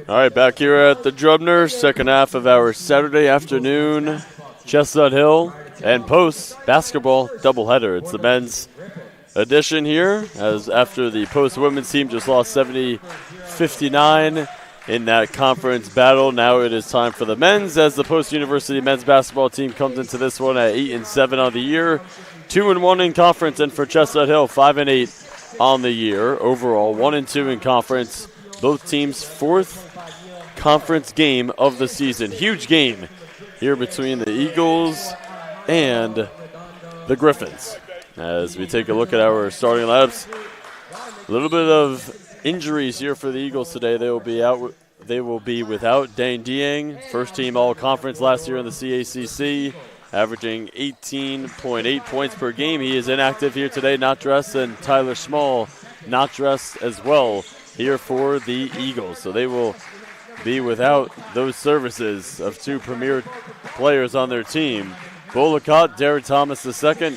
All right, back here at the Drubner, second half of our Saturday afternoon Chestnut Hill and Post basketball doubleheader. It's the men's edition here, as after the Post women's team just lost 70-59 in that conference battle. Now it is time for the men's, as the Post University men's basketball team comes into this one at 8-7 on the year, 2-1 in conference, and for Chestnut Hill 5-8 on the year overall, 1-2 in conference. Both teams' fourth conference game of the season. Huge game here between the Eagles and the Griffins. As we take a look at our starting lineups, a little bit of injuries here for the Eagles today. They will be out. They will be without Dane Dieng, first team All-Conference last year in the CACC, averaging 18.8 points per game. He is inactive here today, not dressed, and Tyler Small not dressed as well here for the Eagles. So they will be without those services of two premier players on their team. Bo Lacotte, Derek Thomas II,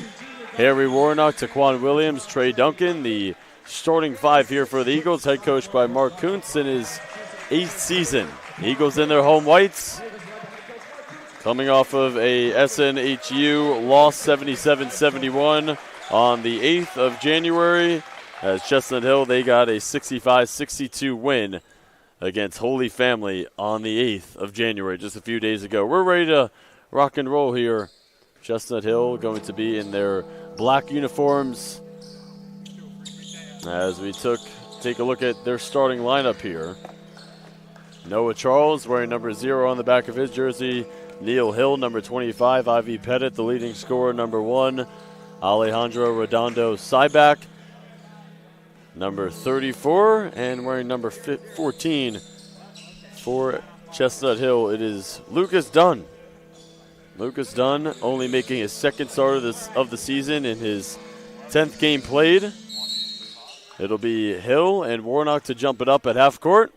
Harry Warnock, Taquan Williams, Trey Duncan, the starting five here for the Eagles, head coached by Mark Kuntz in his 8th season. Eagles in their home whites, coming off of a SNHU loss 77-71 on the 8th of January. As Chestnut Hill, they got a 65-62 win against Holy Family on the 8th of January, just a few days ago. We're ready to rock and roll here. Chestnut Hill going to be in their black uniforms as we take a look at their starting lineup here. Noah Charles wearing number 0 on the back of his jersey. Neil Hill, number 25. Ivy Pettit, the leading scorer, number 1. Alejandro Redondo Cyback, number 34, and wearing number 14 for Chestnut Hill, it is Lucas Dunn. Lucas Dunn only making his second start of the season in his 10th game played. It'll be Hill and Warnock to jump it up at half court.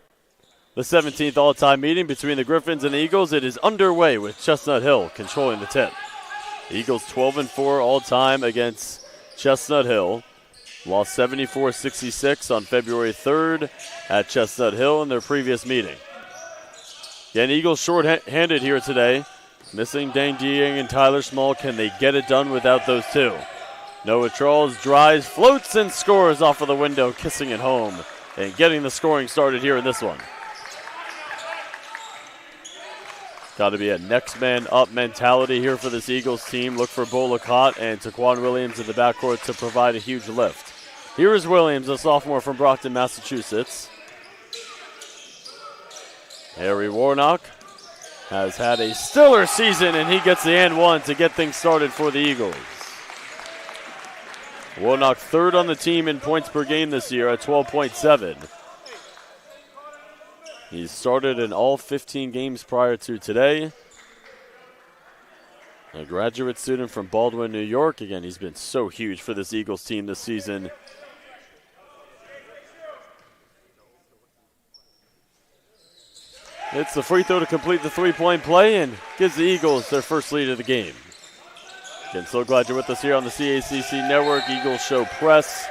The 17th all-time meeting between the Griffins and the Eagles, it is underway with Chestnut Hill controlling the tip. The Eagles 12-4 all-time against Chestnut Hill. Lost 74-66 on February 3rd at Chestnut Hill in their previous meeting. Again, Eagles short-handed here today. Missing Dane Dieng and Tyler Small. Can they get it done without those two? Noah Charles drives, floats, and scores off of the window, kissing it home and getting the scoring started here in this one. Got to be a next man up mentality here for this Eagles team. Look for Bo Lacotte and Taquan Williams in the backcourt to provide a huge lift. Here is Williams, a sophomore from Brockton, Massachusetts. Harry Warnock has had a stellar season, and he gets the and one to get things started for the Eagles. Warnock third on the team in points per game this year at 12.7. He's started in all 15 games prior to today. A graduate student from Baldwin, New York. Again, he's been so huge for this Eagles team this season. It's the free throw to complete the three-point play and gives the Eagles their first lead of the game. Again, so glad you're with us here on the CACC Network. Eagles Show Press.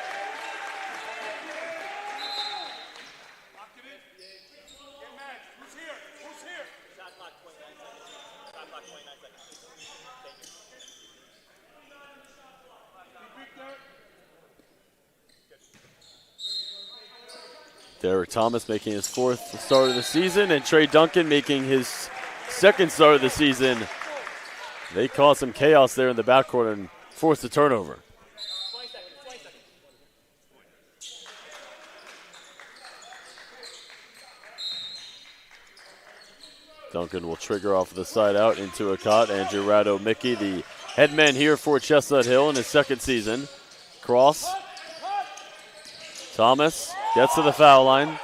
Derek Thomas making his 4th start of the season, and Trey Duncan making his 2nd start of the season. They caused some chaos there in the backcourt and forced a turnover. Duncan will trigger off the side out into a cut. Andrew Rado-Mickey, the head man here for Chestnut Hill in his 2nd season. Cross. Thomas gets to the foul line.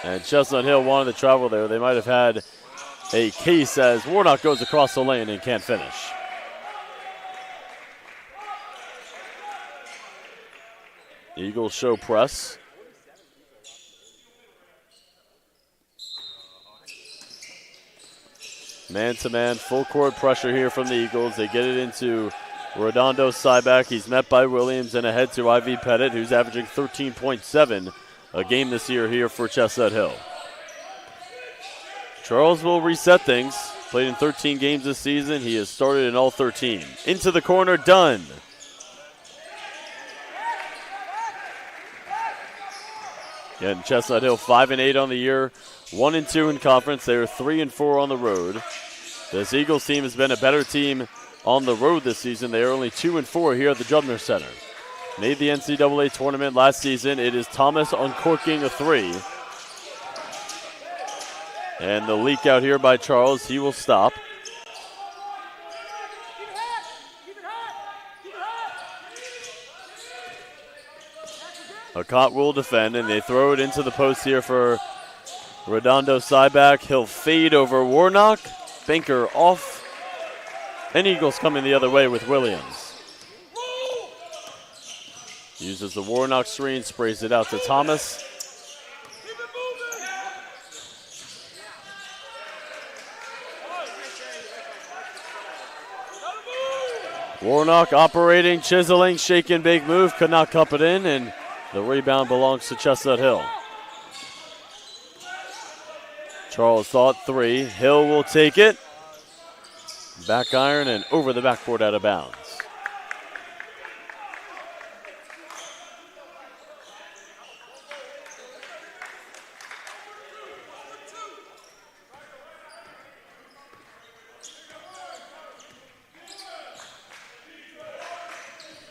And Chestnut Hill wanted to travel there. They might have had a case as Warnock goes across the lane and can't finish. Eagles show press. Man-to-man, full court pressure here from the Eagles. They get it into Redondo Cyback. He's met by Williams and ahead to Ivy Pettit, who's averaging 13.7 a game this year here for Chestnut Hill. Charles will reset things. Played in 13 games this season. He has started in all 13. Into the corner, Dunn. Again, Chestnut Hill 5-8 on the year, 1-2 in conference. They are 3-4 on the road. This Eagles team has been a better team on the road this season. They are only 2-4 here at the Drubner Center. Made the NCAA tournament last season. It is Thomas uncorking a three. And the leak out here by Charles, he will stop. Akot will defend, and they throw it into the post here for Redondo Cyback. He'll fade over Warnock. Banker off. And Eagles coming the other way with Williams. Uses the Warnock screen, sprays it out to Thomas. Warnock operating, chiseling, shaking, big move. Could not cup it in, and the rebound belongs to Chestnut Hill. Charles thought three. Hill will take it. Back iron and over the backboard out of bounds.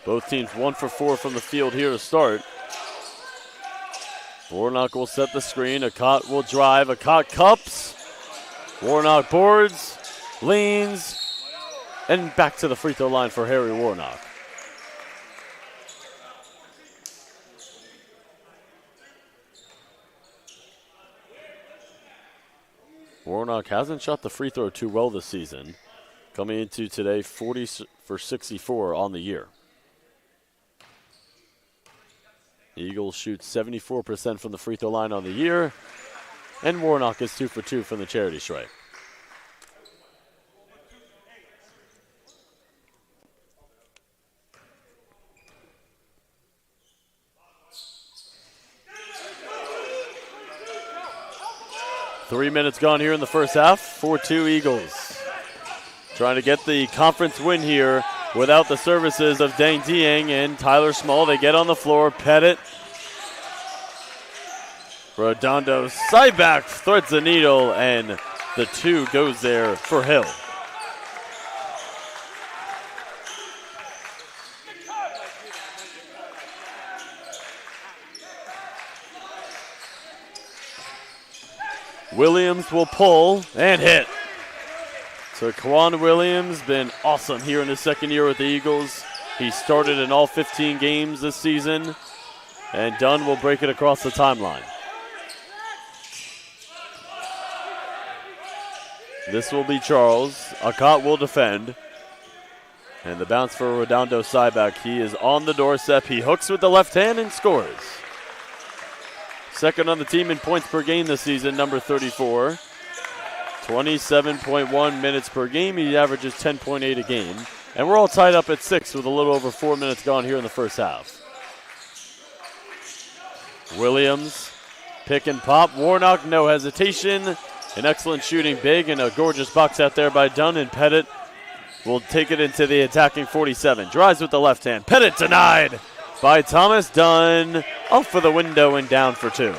Both teams 1 for 4 from the field here to start. Warnock will set the screen. Akot will drive. Akot cups. Warnock boards, leans, and back to the free throw line for Harry Warnock. Warnock hasn't shot the free throw too well this season. Coming into today, 40 for 64 on the year. The Eagles shoot 74% from the free throw line on the year, and Warnock is 2 for 2 from the charity stripe. Three minutes gone here in the first half. 4-2 Eagles. Trying to get the conference win here without the services of Dang Dieng and Tyler Small. They get on the floor. Pettit. Redondo Cyback threads the needle, and the two goes there for Hill. Williams will pull and hit. So Kwan Williams been awesome here in his second year with the Eagles. He started in all 15 games this season, and Dunn will break it across the timeline. This will be Charles. Akot will defend. And the bounce for Redondo Cyback. He is on the doorstep. He hooks with the left hand and scores. Second on the team in points per game this season, number 34. 27.1 minutes per game. He averages 10.8 a game. And we're all tied up at 6 with a little over 4 minutes gone here in the first half. Williams, pick and pop. Warnock, no hesitation. An excellent shooting big and a gorgeous box out there by Dunn, and Pettit will take it into the attacking 47. Drives with the left hand. Pettit denied by Thomas. Dunn off for the window and down for two.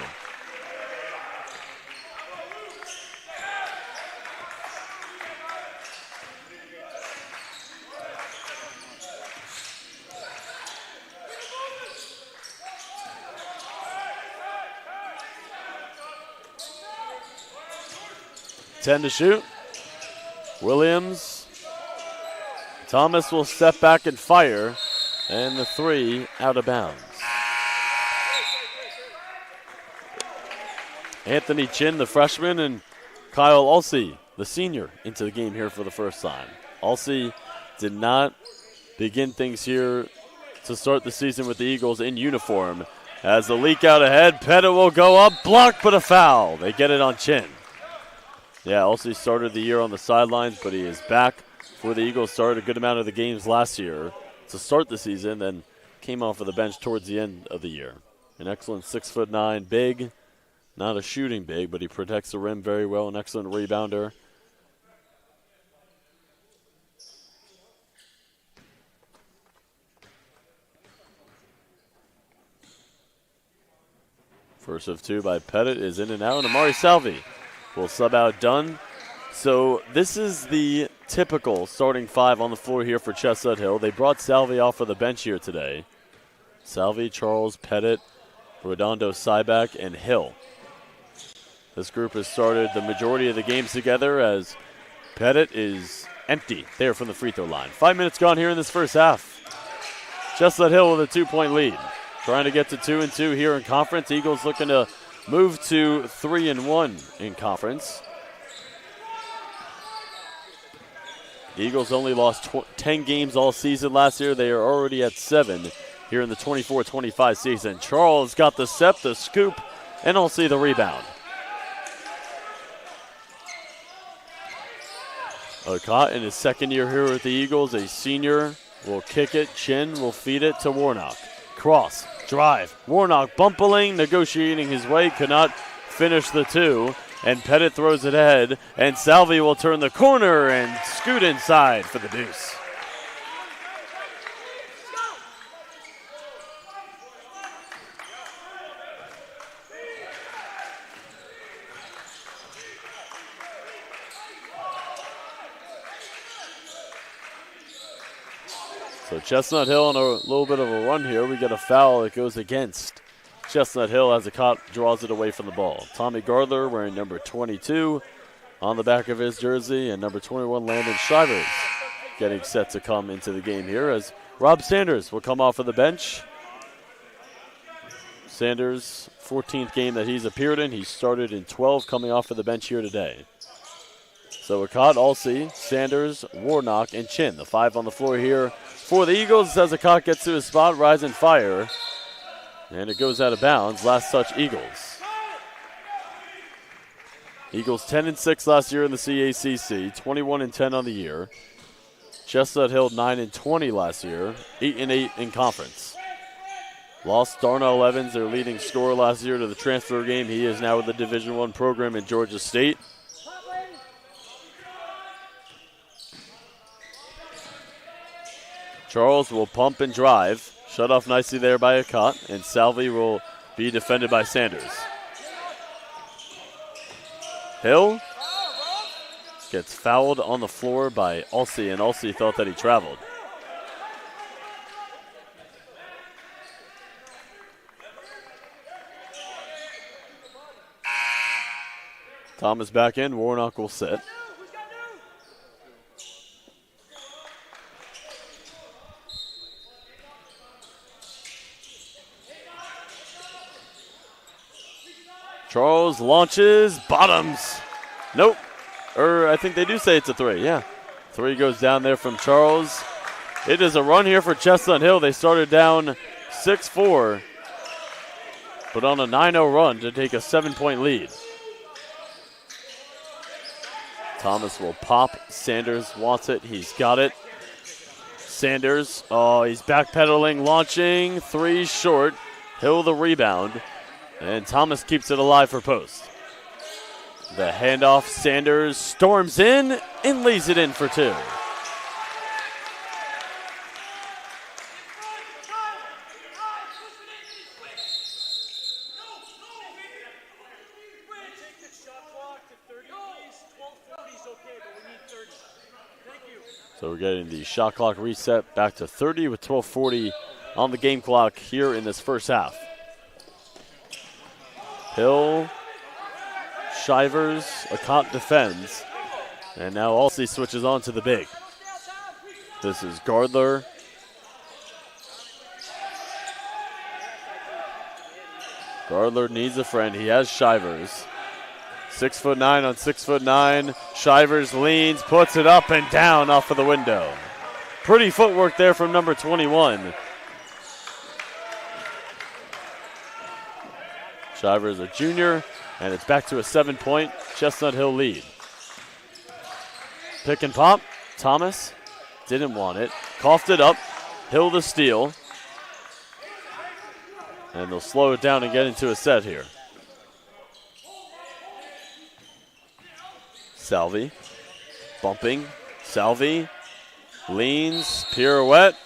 Ten to shoot. Williams. Thomas will step back and fire. And the three out of bounds. Anthony Chin, the freshman, and Kyle Alsey, the senior, into the game here for the first time. Alsey did not begin things here to start the season with the Eagles in uniform. As the leak out ahead, Pettit will go up, blocked, but a foul. They get it on Chin. Yeah, Alsey started the year on the sidelines, but he is back for the Eagles. Started a good amount of the games last year to start the season, then came off of the bench towards the end of the year. An excellent 6'9" big Not a shooting big, but he protects the rim very well. An excellent rebounder. First of two by Pettit is in and out, and Amari Salvi will sub out Dunn. So this is the typical starting five on the floor here for Chestnut Hill. They brought Salvi off of the bench here today. Salvi, Charles, Pettit, Redondo, Cyback, and Hill. This group has started the majority of the games together as Pettit is empty there from the free throw line. 5 minutes gone here in this first half. Chestnut Hill with a 2-point lead. Trying to get to 2-2 here in conference. Eagles looking to move to 3-1 in conference. The Eagles only lost 10 games all season last year. They are already at 7 here in the 24-25 season. Charles got the step, the scoop, and also the rebound. Okot in his second year here with the Eagles, a senior, will kick it. Chin will feed it to Warnock. Cross, drive. Warnock bumping, negotiating his way, could not finish the two. And Pettit throws it ahead, and Salvi will turn the corner and scoot inside for the deuce. So Chestnut Hill on a little bit of a run here. We get a foul that goes against Chestnut Hill as Okot draws it away from the ball. Tommy Gardler wearing number 22 on the back of his jersey, and number 21 Landon Shivers getting set to come into the game here as Rob Sanders will come off of the bench. Sanders, 14th game that he's appeared in. He started in 12 coming off of the bench here today. So Okot, Alsey, Sanders, Warnock, and Chin. The five on the floor here for the Eagles as Okot gets to his spot, rise and fire. And it goes out of bounds. Last touch, Eagles. Eagles 10-6 last year in the CACC, 21-10 on the year. Chestnut Hill 9-20 last year, 8-8 in conference. Lost Darnell Evans, their leading scorer last year, to the transfer game. He is now with the Division I program in Georgia State. Charles will pump and drive. Shut off nicely there by Okot, and Salvi will be defended by Sanders. Hill gets fouled on the floor by Alsey, and Alsey thought that he traveled. Thomas back in, Warnock will sit. Charles launches, bottoms. Nope. I think they do say it's a three, yeah. Three goes down there from Charles. It is a run here for Chestnut Hill. They started down 6-4, but on a 9-0 run to take a 7-point lead. Thomas will pop. Sanders wants it. He's got it. Sanders, he's backpedaling, launching. Three short. Hill the rebound. And Thomas keeps it alive for post. The handoff, Sanders storms in and lays it in for two. So we're getting the shot clock reset back to 30 with 12:40 on the game clock here in this first half. Hill, Shivers, Okot defends, and now Alsey switches on to the big. This is Gardler. Gardler needs a friend. He has Shivers. 6'9" on 6'9". Shivers leans, puts it up and down off of the window. Pretty footwork there from number 21. Shivers a junior, and it's back to a 7-point Chestnut Hill lead. Pick and pop. Thomas didn't want it. Coughed it up. Hill the steal. And they'll slow it down and get into a set here. Salvi bumping. Salvi leans, pirouette.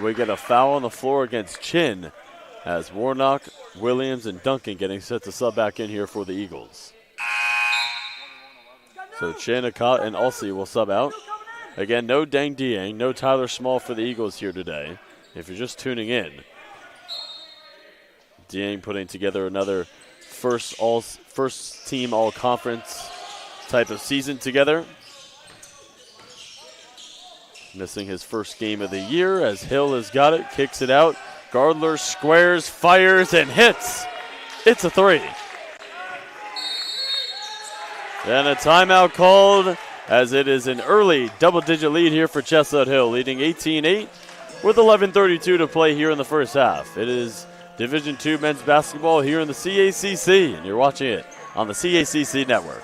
We get a foul on the floor against Chin as Warnock, Williams, and Duncan getting set to sub back in here for the Eagles. So Chin, Akat, and Ulsi will sub out. Again, no Dang Dieng, no Tyler Small for the Eagles here today. If you're just tuning in, Dieng putting together another first team all conference type of season together. Missing his first game of the year as Hill has got it, kicks it out. Gardler squares, fires, and hits. It's a three. And a timeout called as it is an early double-digit lead here for Chestnut Hill, leading 18-8 with 11:32 to play here in the first half. It is Division II men's basketball here in the CACC, and you're watching it on the CACC network.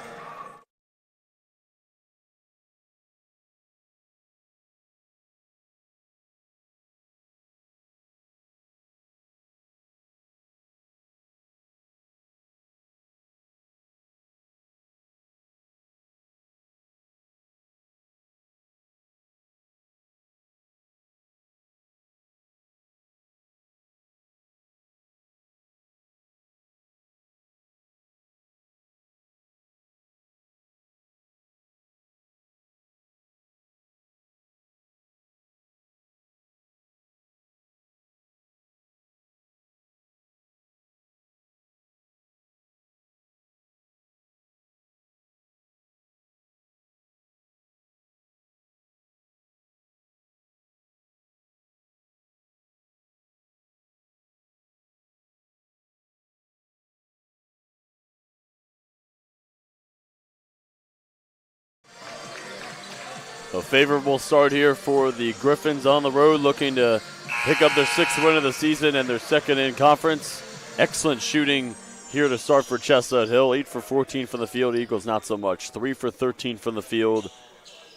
A favorable start here for the Griffins on the road, looking to pick up their 6th win of the season and their 2nd in conference. Excellent shooting here to start for Chestnut Hill. 8 for 14 from the field. Eagles not so much. 3 for 13 from the field.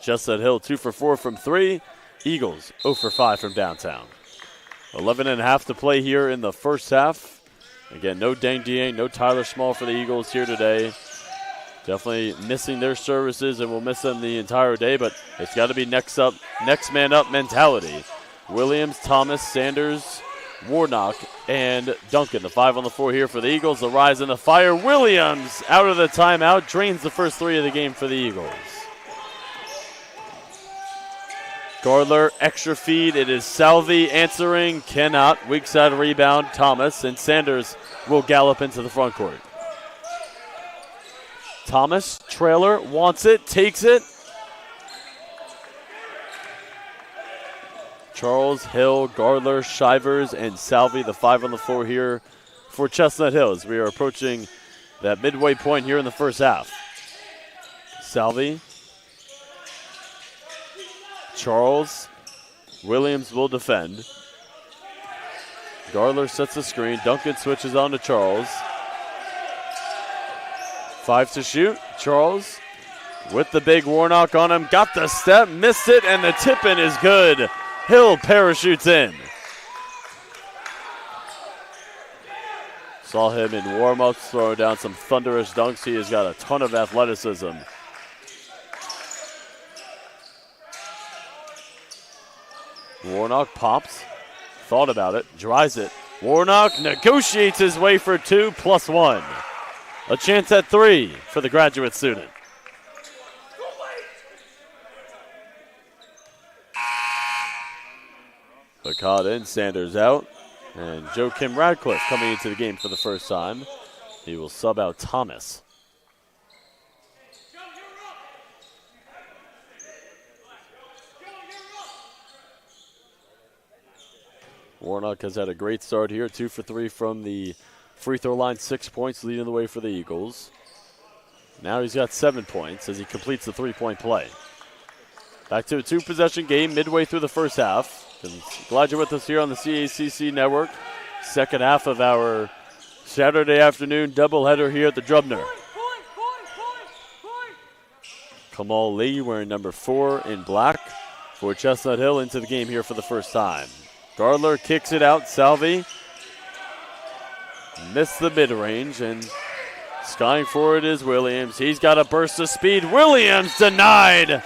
Chestnut Hill 2 for 4 from 3. Eagles 0 for 5 from downtown. 11.5 to play here in the first half. Again, no Dang Dieng, no Tyler Small for the Eagles here today. Definitely missing their services, and we'll miss them the entire day, but it's got to be next man up mentality. Williams, Thomas, Sanders, Warnock, and Duncan. The 5 on the floor here for the Eagles. The rise and the fire. Williams out of the timeout, drains the first 3 of the game for the Eagles. Gardler, extra feed. It is Salvi answering, cannot. Weak side rebound, Thomas, and Sanders will gallop into the front court. Thomas, trailer, wants it, takes it. Charles, Hill, Gardler, Shivers, and Salvi, the 5 on the floor here for Chestnut Hill as we are approaching that midway point here in the first half. Salvi, Charles, Williams will defend. Gardler sets the screen. Duncan switches on to Charles. 5 to shoot. Charles with the big Warnock on him. Got the step, missed it, and the tip-in is good. Hill parachutes in. Saw him in warm-ups throwing down some thunderous dunks. He has got a ton of athleticism. Warnock pops. Thought about it. Dries it. Warnock negotiates his way for 2 plus 1. A chance at 3 for the graduate student. Picard in, Sanders out. And Joakim Radcliffe coming into the game for the first time. He will sub out Thomas. Warnock has had a great start here. 2 for 3 from the free throw line, 6 points, leading the way for the Eagles. Now he's got 7 points as he completes the 3-point play. Back to a 2-possession game midway through the first half. Glad you're with us here on the CACC network. Second half of our Saturday afternoon doubleheader here at the Drubner. Kamal Lee wearing number 4 in black for Chestnut Hill into the game here for the first time. Gardler kicks it out. Salvi missed the mid-range, and Skying for it is Williams. He's got a burst of speed. Williams denied.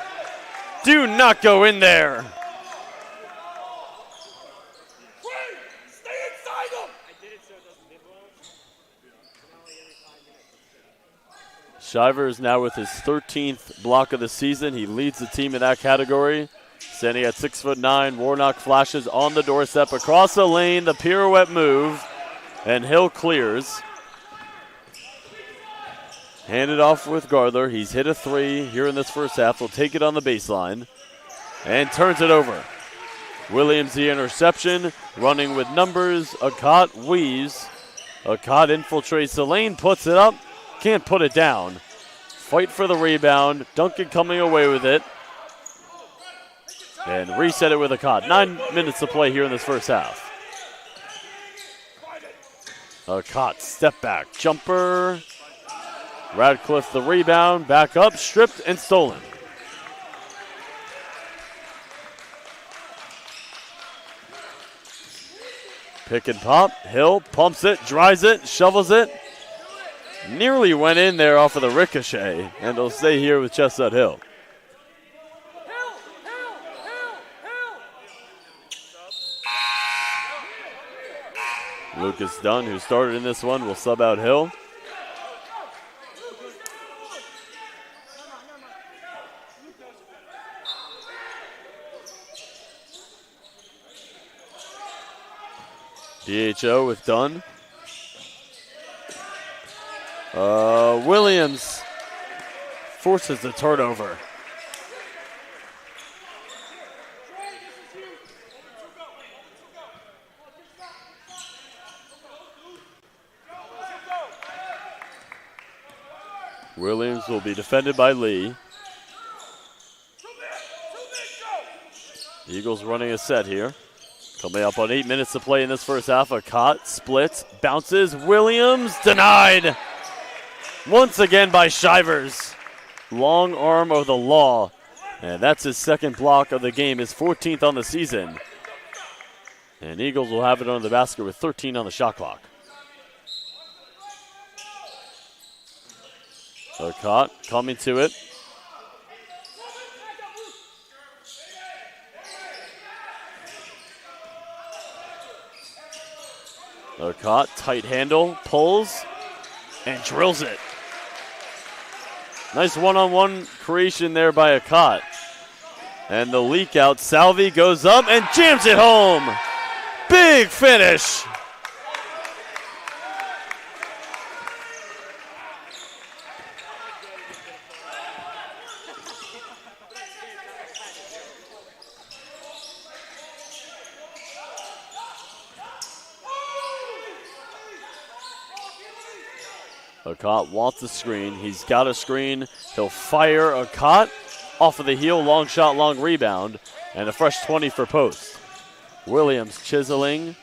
Do not go in there. Shivers now with his 13th block of the season. He leads the team in that category. Standing at 6'9", Warnock flashes on the doorstep across the lane, the pirouette move, and Hill clears. Handed off with Gardler. He's hit a three here in this first half. He'll take it on the baseline and turns it over. Williams the interception, running with numbers. Akot weaves. Akot infiltrates the lane, puts it up. Can't put it down. Fight for the rebound. Duncan coming away with it. And reset it with Akot. 9 minutes to play here in this first half. Akot step back. Jumper. Radcliffe the rebound. Back up. Stripped and stolen. Pick and pop. Hill pumps it. Dries it. Shovels it. Nearly went in there off of the ricochet, and it'll stay here with Chestnut Hill. Lucas Dunn, who started in this one, will sub out Hill. DHO with Dunn. Williams forces the turnover. Williams will be defended by Lee. The Eagles running a set here. Coming up on 8 minutes to play in this first half. Akot splits, bounces. Williams denied. Once again by Shivers. Long arm of the law. And that's his second block of the game, his 14th on the season. And Eagles will have it on the basket with 13 on the shot clock. Akot coming to it. Akot, tight handle, pulls, and drills it. Nice one-on-one creation there by Akot. And the leak out, Salvi goes up and jams it home. Big finish. Akot wants the screen. He's got a screen. He'll fire Akot off of the heel. Long shot, long rebound. And a fresh 20 for post. Williams chiseling.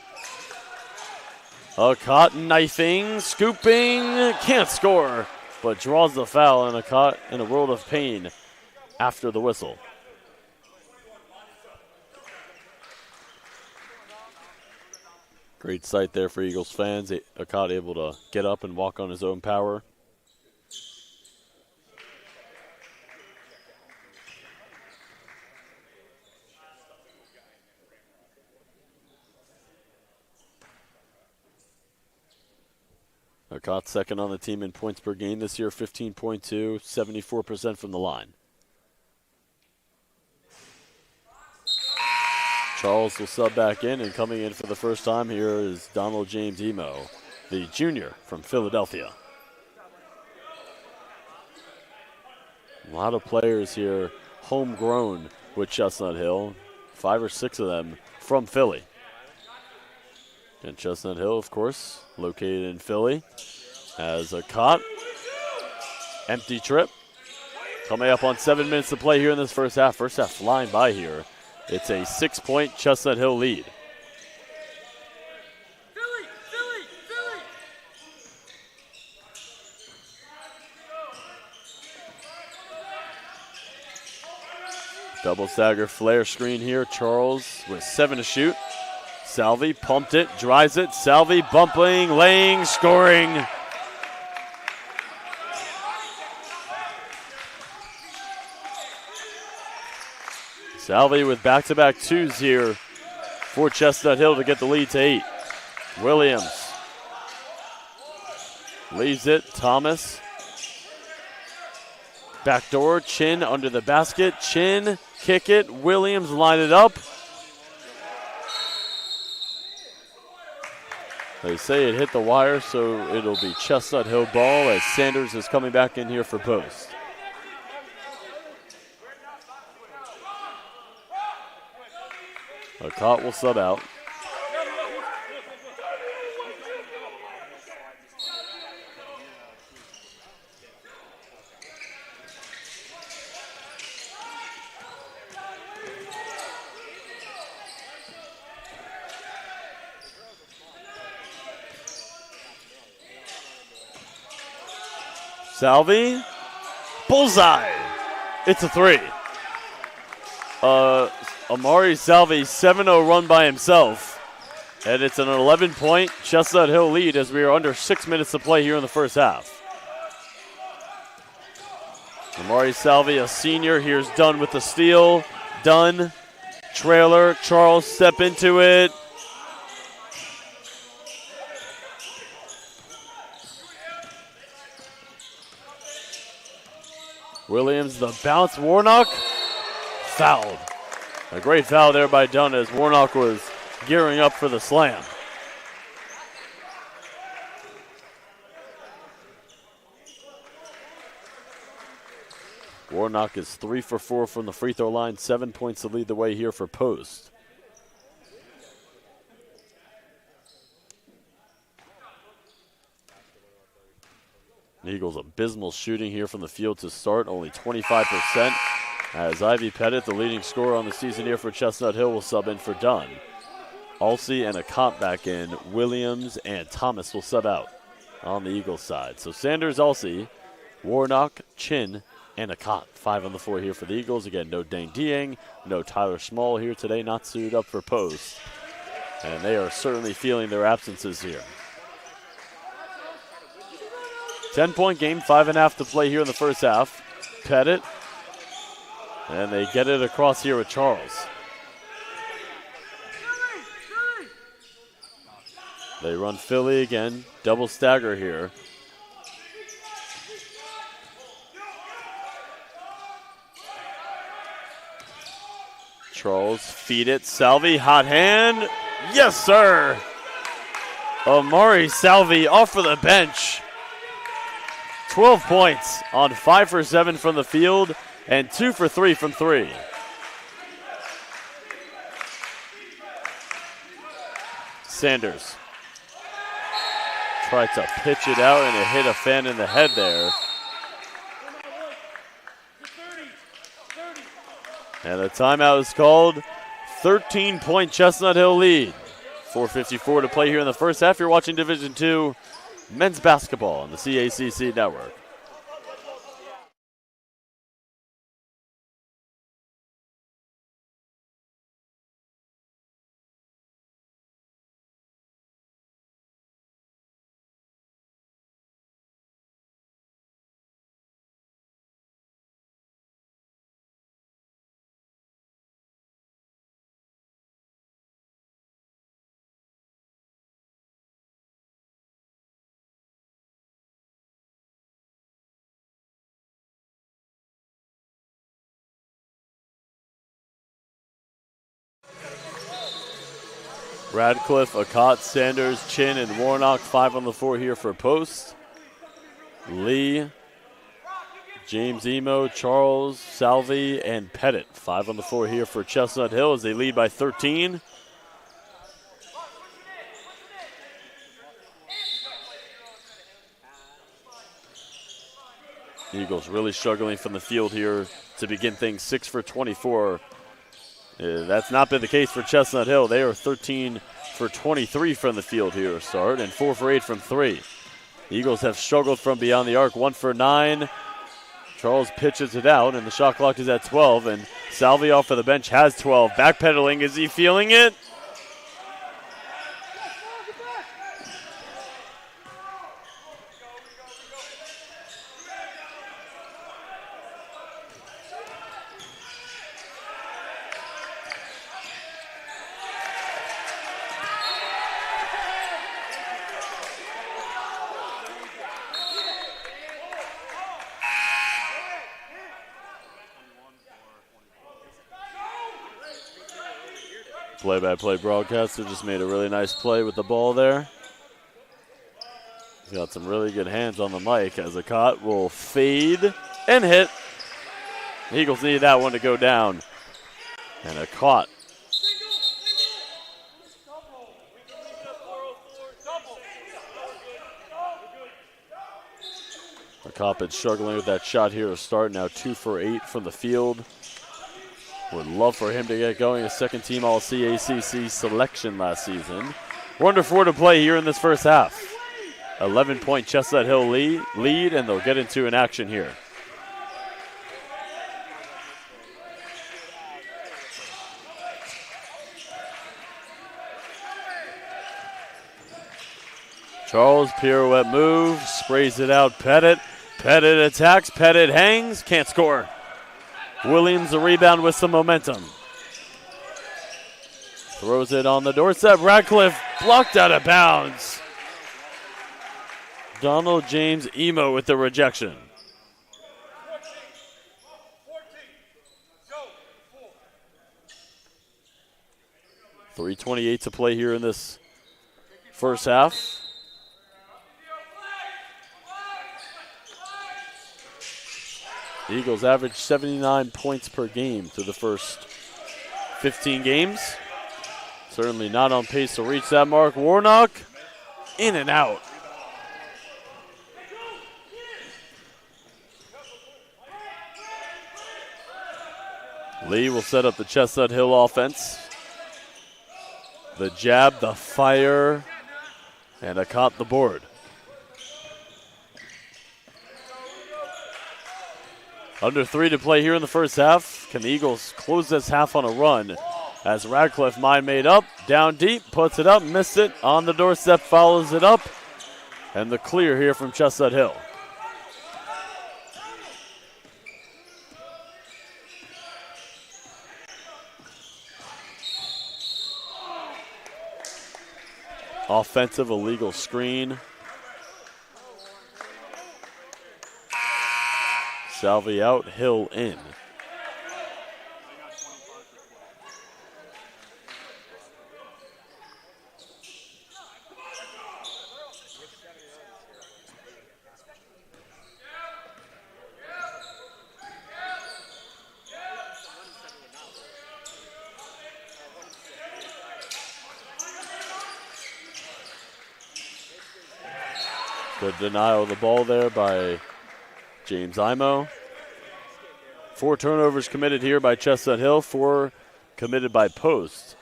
Akot knifing, scooping. Can't score, but draws the foul. And Akot in a world of pain after the whistle. Great sight there for Eagles fans. Akot able to get up and walk on his own power. Akot second on the team in points per game this year, 15.2, 74% from the line. Charles will sub back in, and coming in for the first time here is Donald James Emo, the junior from Philadelphia. A lot of players here homegrown with Chestnut Hill, 5 or 6 of them from Philly. And Chestnut Hill, of course, located in Philly, has Akot. Empty trip. Coming up on 7 minutes to play here in this first half. First half flying by here. It's a 6-point Chestnut Hill lead. Philly. Double stagger flare screen here. Charles with 7 to shoot. Salvi pumped it, dries it. Salvi bumping, laying, scoring. Salvi with back-to-back twos here for Chestnut Hill to get the lead to 8. Williams leaves it. Thomas. Backdoor. Chin under the basket. Chin, kick it. Williams line it up. They say it hit the wire, so it'll be Chestnut Hill ball as Sanders is coming back in here for post. Akot will sub out. Salvi, bullseye. It's a 3. Amari Salvi, 7-0 run by himself. And it's an 11-point Chestnut Hill lead as we are under 6 minutes to play here in the first half. Amari Salvi, a senior, here's Dunn with the steal. Dunn, trailer, Charles step into it. Williams, the bounce, Warnock, fouled. A great foul there by Dunn as Warnock was gearing up for the slam. Warnock is 3 for 4 from the free throw line, 7 points to lead the way here for post. Eagles abysmal shooting here from the field to start, only 25%. As Ivy Pettit, the leading scorer on the season here for Chestnut Hill, will sub in for Dunn. Alsey and Akot back in. Williams and Thomas will sub out on the Eagles side. So Sanders, Alsey, Warnock, Chin, and Akot. 5 on the floor here for the Eagles. Again, no Dane Dieng, no Tyler Small here today, not suited up for post. And they are certainly feeling their absences here. 10-point game, 5.5 to play here in the first half. Pettit, and they get it across here with Charles. They run Philly again, double stagger here. Charles, feed it, Salvi, hot hand. Yes, sir. Amari Salvi off of the bench. 12 points on 5 for 7 from the field and 2 for 3 from 3. Sanders tried to pitch it out and it hit a fan in the head there. And the timeout is called. 13-point Chestnut Hill lead. 4:54 to play here in the first half. You're watching Division II men's basketball on the CACC network. Radcliffe, Akot, Sanders, Chin, and Warnock, 5 on the floor here for post. Lee, James Emo, Charles, Salvi, and Pettit, 5 on the floor here for Chestnut Hill as they lead by 13. Eagles really struggling from the field here to begin things, 6 for 24. That's not been the case for Chestnut Hill. They are 13 for 23 from the field here to start and 4 for 8 from 3. The Eagles have struggled from beyond the arc, 1 for 9. Charles pitches it out, and the shot clock is at 12, and Salvi off of the bench has 12. Backpedaling, is he feeling it? Play-by-play broadcaster just made a really nice play with the ball there. He's got some really good hands on the mic as Akat will fade and hit. The Eagles need that one to go down. And Akat been struggling with that shot here to start. Now 2 for 8 from the field. Would love for him to get going. A second-team All-CACC selection last season. 1 to 4 to play here in this first half. 11-point Chestnut Hill lead, and they'll get into an action here. Charles, pirouette move, sprays it out. Pettit attacks. Pettit hangs, can't score. Williams a rebound with some momentum. Throws it on the doorstep. Radcliffe blocked out of bounds. Donald James Emo with the rejection. .328 to play here in this first half. The Eagles average 79 points per game through the first 15 games. Certainly not on pace to reach that mark. Warnock, in and out. Lee will set up the Chestnut Hill offense. The jab, the fire, and Akat the board. Under 3 to play here in the first half. Can the Eagles close this half on a run? As Radcliffe, mind made up, down deep, puts it up, missed it, on the doorstep, follows it up, and the clear here from Chestnut Hill. Offensive illegal screen. Salvi out, Hill in. Good denial of the ball there by James Imo. 4 turnovers committed here by Chestnut Hill, 4 committed by Post.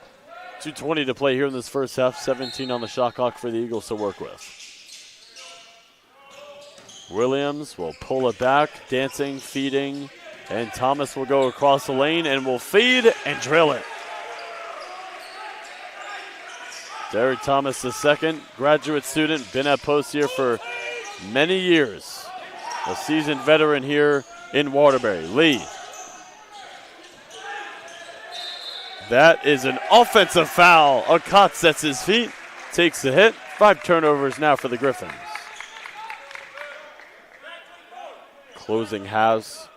2:20 to play here in this first half, 17 on the shot clock for the Eagles to work with. Williams will pull it back, dancing, feeding, and Thomas will go across the lane and will feed and drill it. Derek Thomas II, graduate student, been at Post here for many years. A seasoned veteran here in Waterbury. Lee. That is an offensive foul. Akat sets his feet, takes the hit. 5 turnovers now for the Griffins. Closing halves,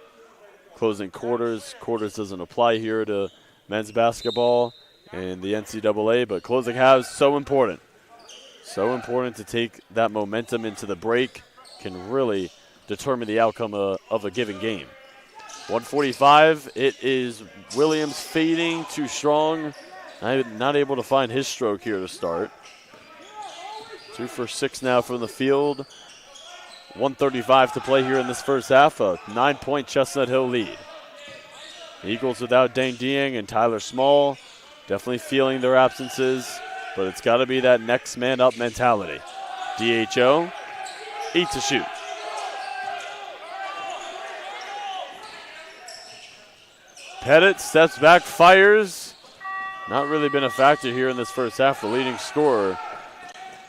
closing quarters. Quarters doesn't apply here to men's basketball and the NCAA, but closing halves, so important. So important to take that momentum into the break. Can really determine the outcome of a given game. 145, it is Williams fading, too strong. Not able to find his stroke here to start. 2 for 6 now from the field. 135 to play here in this first half. A 9-point Chestnut Hill lead. Eagles without Dane Dieng and Tyler Small. Definitely feeling their absences, but it's got to be that next man up mentality. DHO, 8 to shoot. Pettit steps back, fires. Not really been a factor here in this first half. The leading scorer,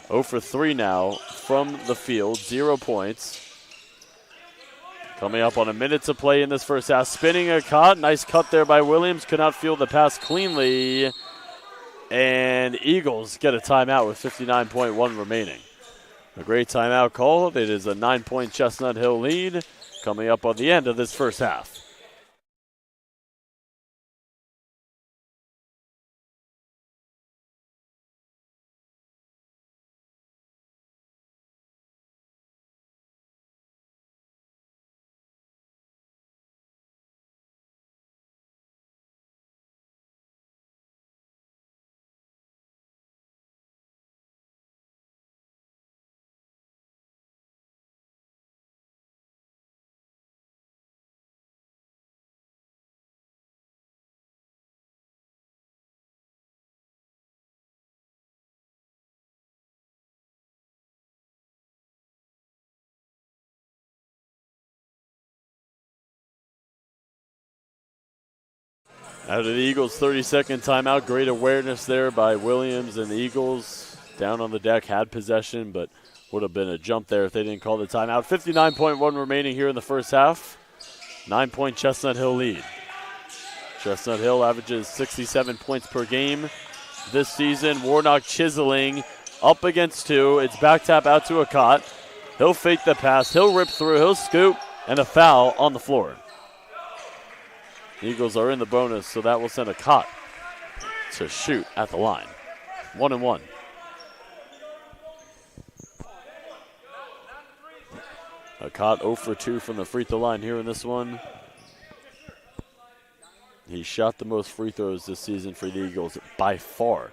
0 for 3 now from the field, 0 points. Coming up on a minute to play in this first half. Spinning a cut. Nice cut there by Williams. Could not field the pass cleanly. And Eagles get a timeout with 59.1 remaining. A great timeout call. It is a 9-point Chestnut Hill lead coming up on the end of this first half. Out of the Eagles' 30-second timeout. Great awareness there by Williams, and the Eagles down on the deck had possession, but would have been a jump there if they didn't call the timeout. 59.1 remaining here in the first half. 9-point Chestnut Hill lead. Chestnut Hill averages 67 points per game this season. Warnock chiseling up against two. It's back tap out to Akot. He'll fake the pass. He'll rip through. He'll scoop. And a foul on the floor. The Eagles are in the bonus, so that will send Akot to shoot at the line. 1-1. Akot 0 for 2 from the free throw line here in this one. He shot the most free throws this season for the Eagles by far.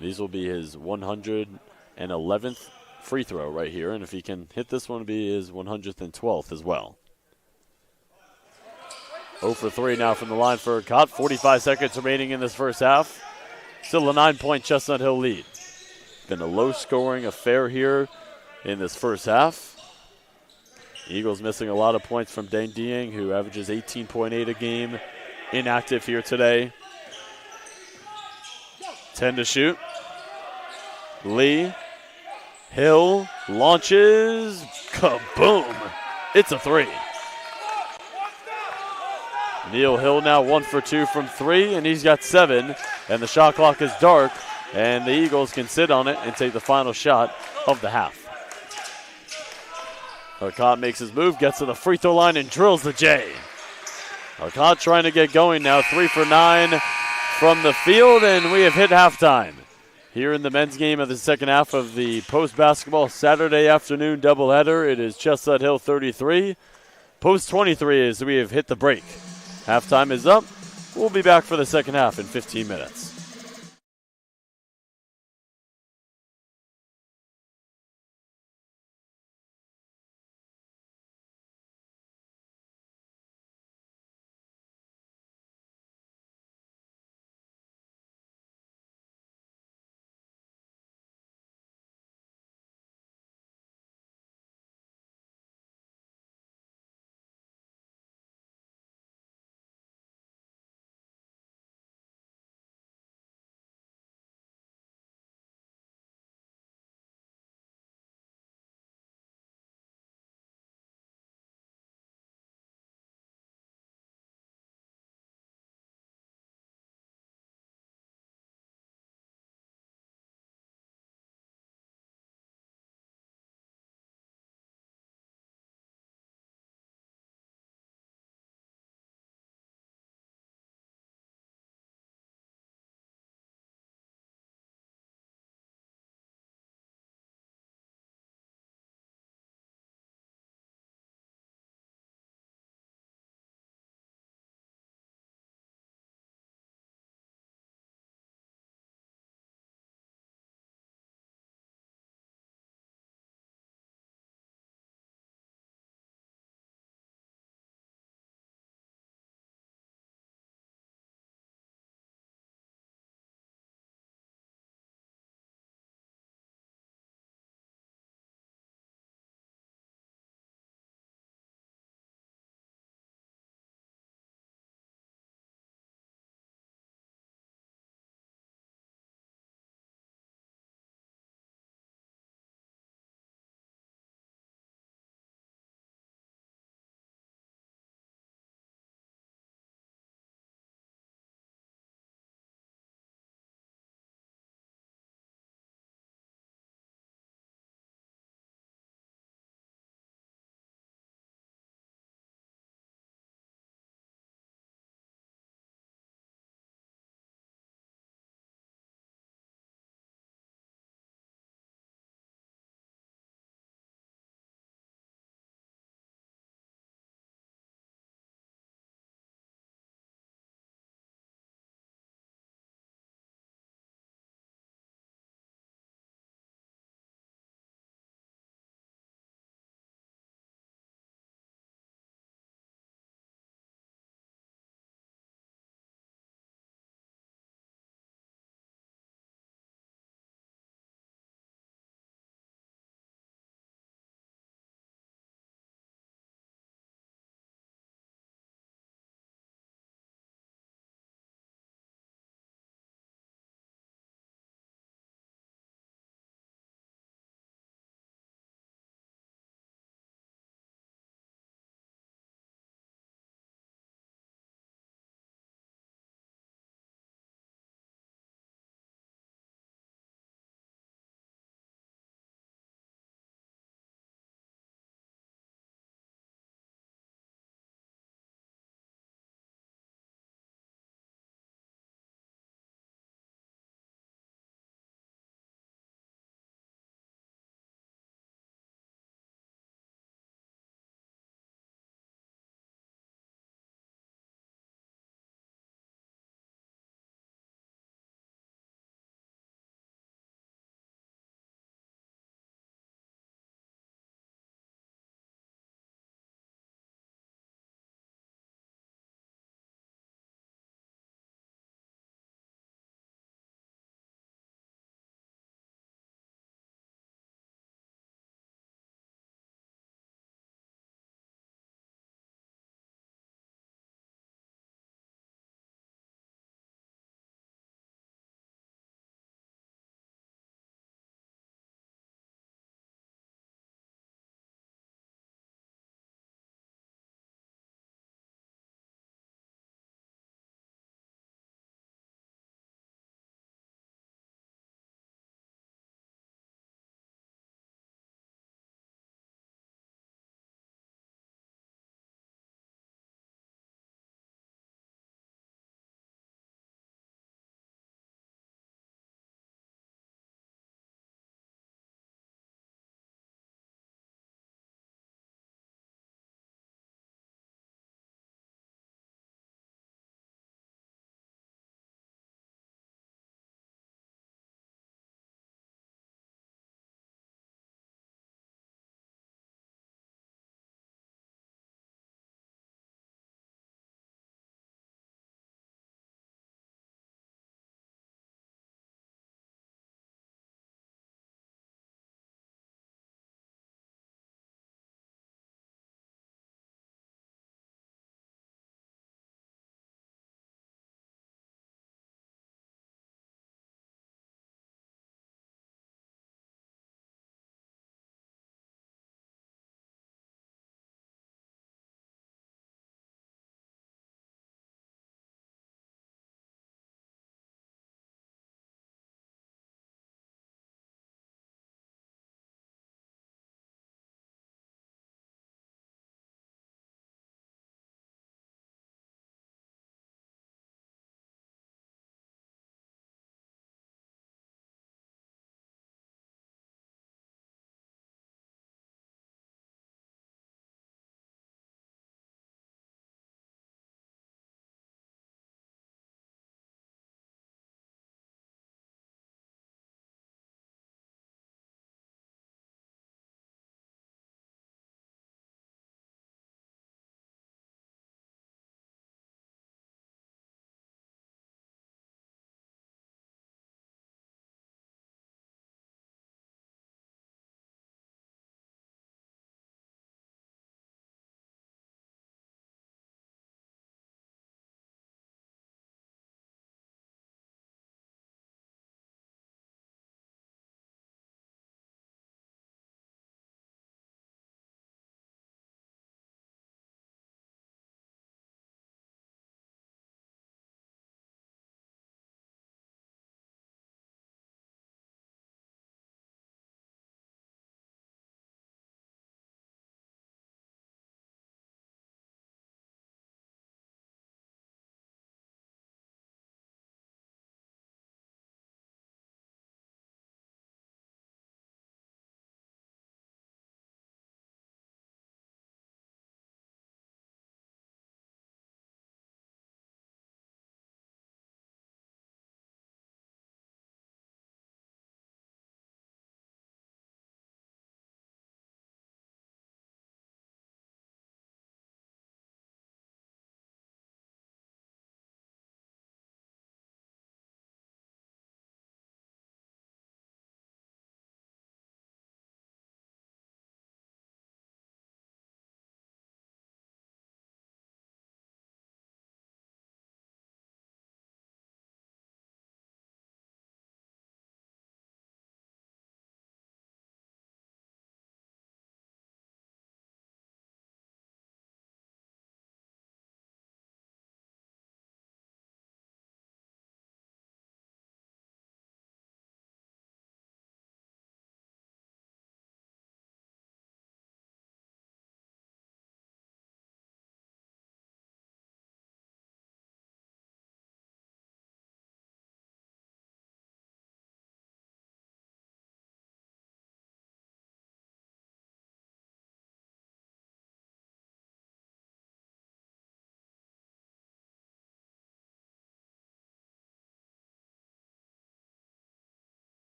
These will be his 111th free throw right here, and if he can hit this one, it'll be his 112th as well. 0 for 3 now from the line for Akot. 45 seconds remaining in this first half. Still a 9-point Chestnut Hill lead. Been a low-scoring affair here in this first half. Eagles missing a lot of points from Deng Dieng, who averages 18.8 a game. Inactive here today. 10 to shoot. Lee. Hill launches. Kaboom. It's a three. Neil Hill now 1 for 2 from 3, and he's got 7. And the shot clock is dark, and the Eagles can sit on it and take the final shot of the half. Akot makes his move, gets to the free throw line, and drills the J. Akot trying to get going now. 3 for 9 from the field, and we have hit halftime here in the men's game of the second half of the post-basketball Saturday afternoon doubleheader. It is Chestnut Hill 33, Post 23 as we have hit the break. Halftime is up. We'll be back for the second half in 15 minutes.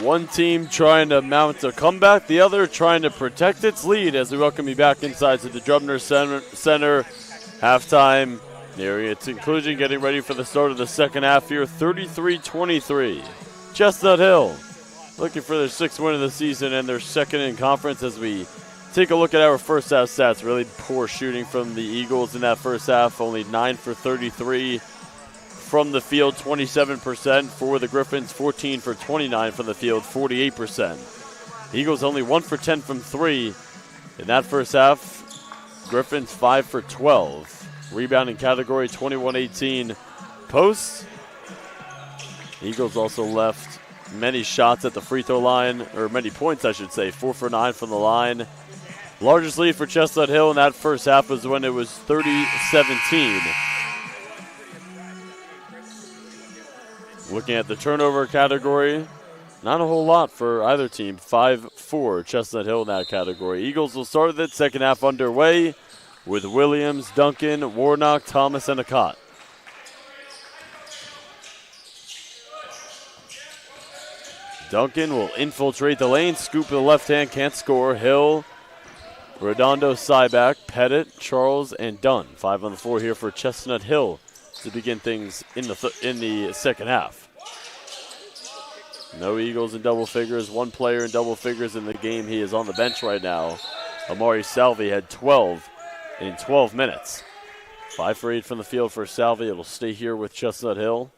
One team trying to mount a comeback, the other trying to protect its lead as we welcome you back inside to the Drubner Center. Halftime nearing its conclusion, getting ready for the start of the second half here, 33-23. Chestnut Hill looking for their 6th win of the season and their 2nd in conference as we take a look at our first half stats. Really poor shooting from the Eagles in that first half, only 9 for 33 from the field, 27%. For the Griffins, 14 for 29 from the field, 48%. Eagles only 1 for 10 from 3 in that first half. Griffins 5 for 12. Rebounding category, 21-18 posts. Eagles also left many shots at the free throw line, or many points I should say, 4 for 9 from the line. Largest lead for Chestnut Hill in that first half was when it was 30-17. Looking at the turnover category, not a whole lot for either team. 5-4 Chestnut Hill in that category. Eagles will start that second half underway with Williams, Duncan, Warnock, Thomas, and Akot. Duncan will infiltrate the lane, scoop with the left hand, can't score. Hill, Redondo, Cyback, Pettit, Charles, and Dunn. 5 on the floor here for Chestnut Hill to begin things in the second half. No Eagles in double figures. One player in double figures in the game. He is on the bench right now. Amari Salvi had 12 in 12 minutes. 5 for 8 from the field for Salvi. It'll stay here with Chestnut Hill.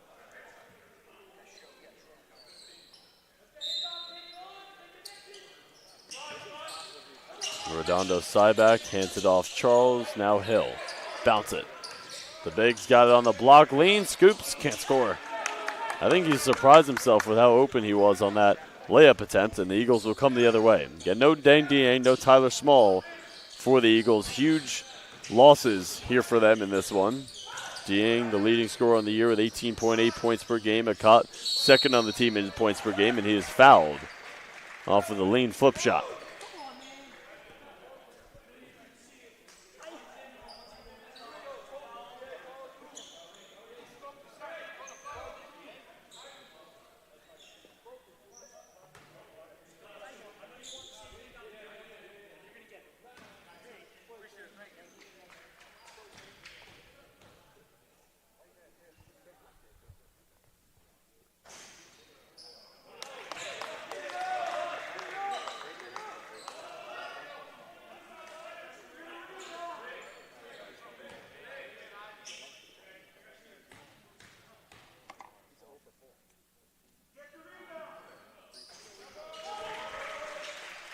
Redondo Cyback hands it off Charles. Now Hill. Bounce it. The Bigs got it on the block. Lean, scoops, can't score. I think he surprised himself with how open he was on that layup attempt, and the Eagles will come the other way. Again, no Dang Dieng, no Tyler Small for the Eagles. Huge losses here for them in this one. Dieng, the leading scorer on the year with 18.8 points per game. Akot, 2nd on the team in points per game, and he is fouled off of the lean flip shot.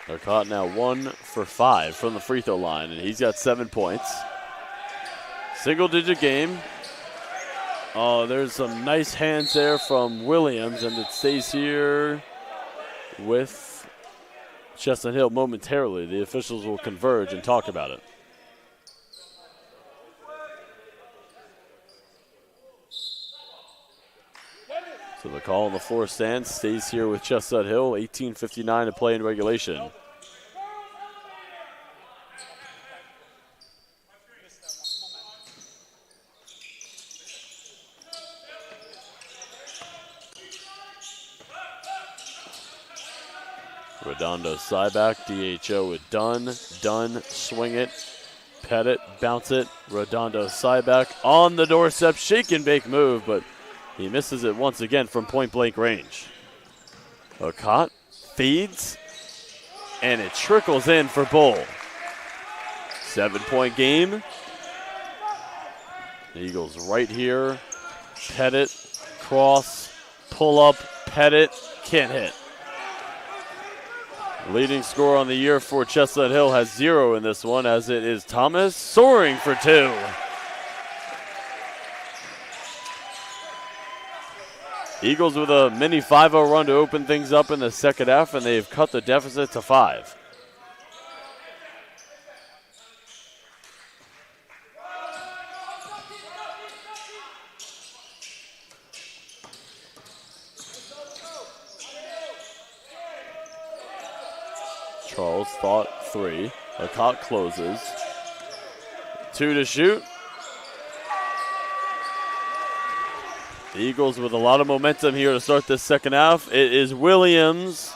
Akot now 1 for 5 from the free throw line, and he's got 7 points. Single-digit game. Oh, there's some nice hands there from Williams, and it stays here with Chestnut Hill momentarily. The officials will converge and talk about it. So the call on the floor stands, stays here with Chestnut Hill. 18:59 to play in regulation. Redondo Cyback, DHO with Dunn. Dunn, swing it. Pettit, bounce it. Redondo Cyback on the doorstep. Shake and bake move, but he misses it once again from point-blank range. Akot feeds, and it trickles in for Bull. 7-point game. The Eagles right here. Pettit, cross, pull up, Pettit, can't hit. Leading scorer on the year for Chestnut Hill has 0 in this one, as it is Thomas soaring for 2. Eagles with a mini 5-0 run to open things up in the second half, and they've cut the deficit to 5. Charles thought 3. Akot closes. 2 to shoot. The Eagles with a lot of momentum here to start this second half. It is Williams.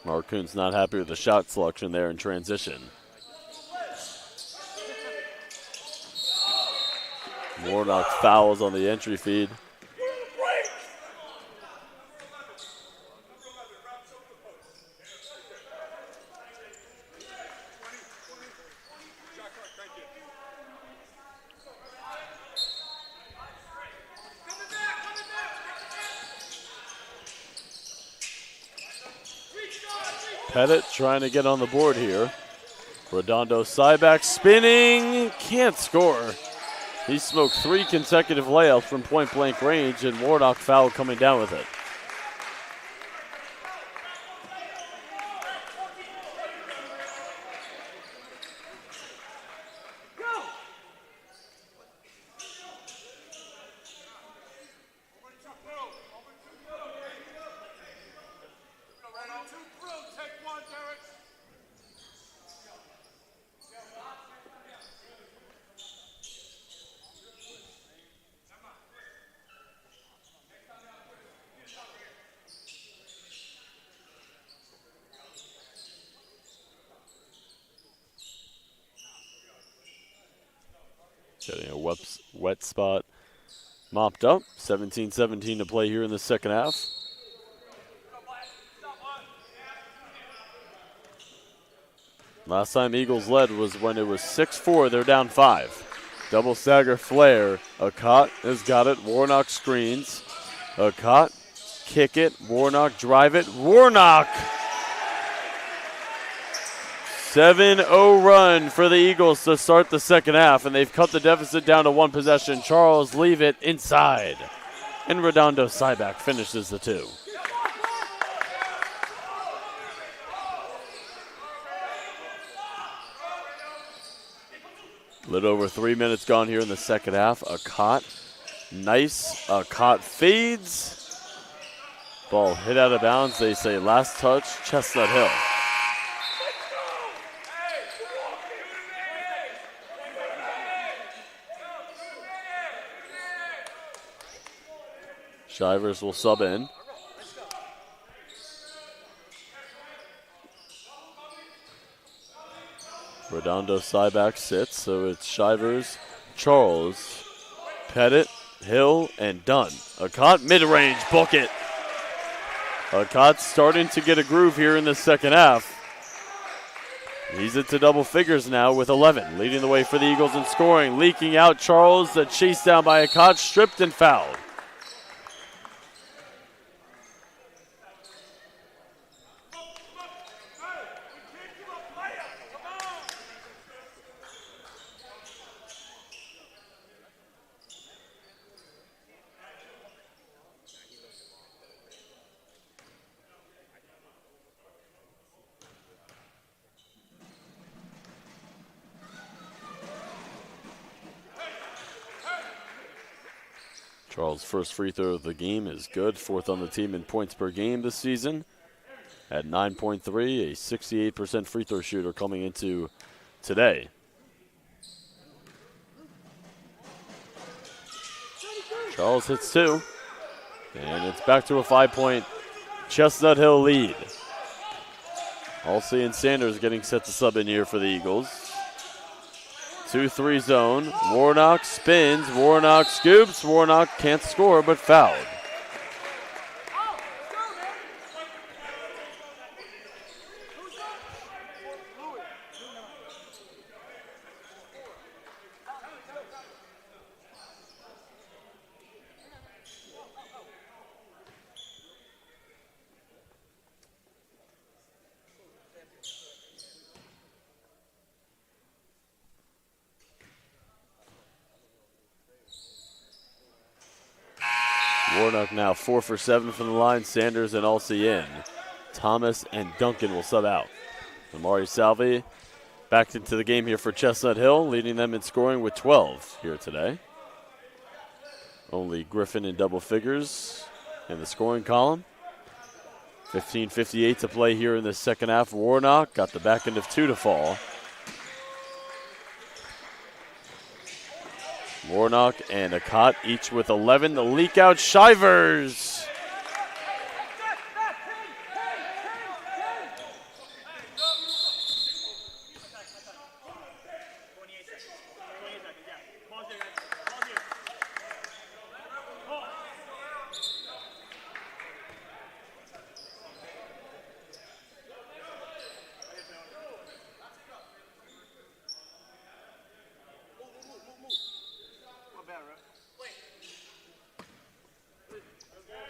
Marcoon's not happy with the shot selection there in transition. Warnock fouls on the entry feed. Pettit trying to get on the board here. Redondo Cyback spinning, can't score. He smoked 3 consecutive layups from point-blank range, and Warnock foul coming down with it. Getting a wet spot mopped up. 17-17 to play here in the second half. Last time Eagles led was when it was 6-4. They're down 5. Double stagger flare. Akot has got it. Warnock screens. Akot kick it. Warnock drive it. Warnock! 7-0 run for the Eagles to start the second half, and they've cut the deficit down to 1 possession. Charles leave it inside, and Redondo Cyback finishes the 2. A little over 3 minutes gone here in the second half. Akot, nice. Akot fades. Ball hit out of bounds. They say last touch, Chestnut Hill. Shivers will sub in. Redondo Cyback sits, so it's Shivers, Charles, Pettit, Hill, and Dunn. Akot mid-range, book it. Akot starting to get a groove here in the second half. He's into double figures now with 11, leading the way for the Eagles in scoring. Leaking out, Charles, the chase down by Akot, stripped and fouled. Charles' first free throw of the game is good. 4th on the team in points per game this season at 9.3, a 68% free throw shooter coming into today. Charles hits 2, and it's back to a 5-point Chestnut Hill lead. Halsey and Sanders getting set to sub in here for the Eagles. 2-3 zone. Warnock spins. Warnock scoops. Warnock can't score but fouled. Warnock now 4 for 7 from the line. Sanders and Halsey in. Thomas and Duncan will sub out. Amari Salvi back into the game here for Chestnut Hill, leading them in scoring with 12 here today. Only Griffin in double figures in the scoring column. 15:58 to play here in the second half. Warnock got the back end of 2 to fall. Warnock and Akot each with 11. The leak out, Shivers.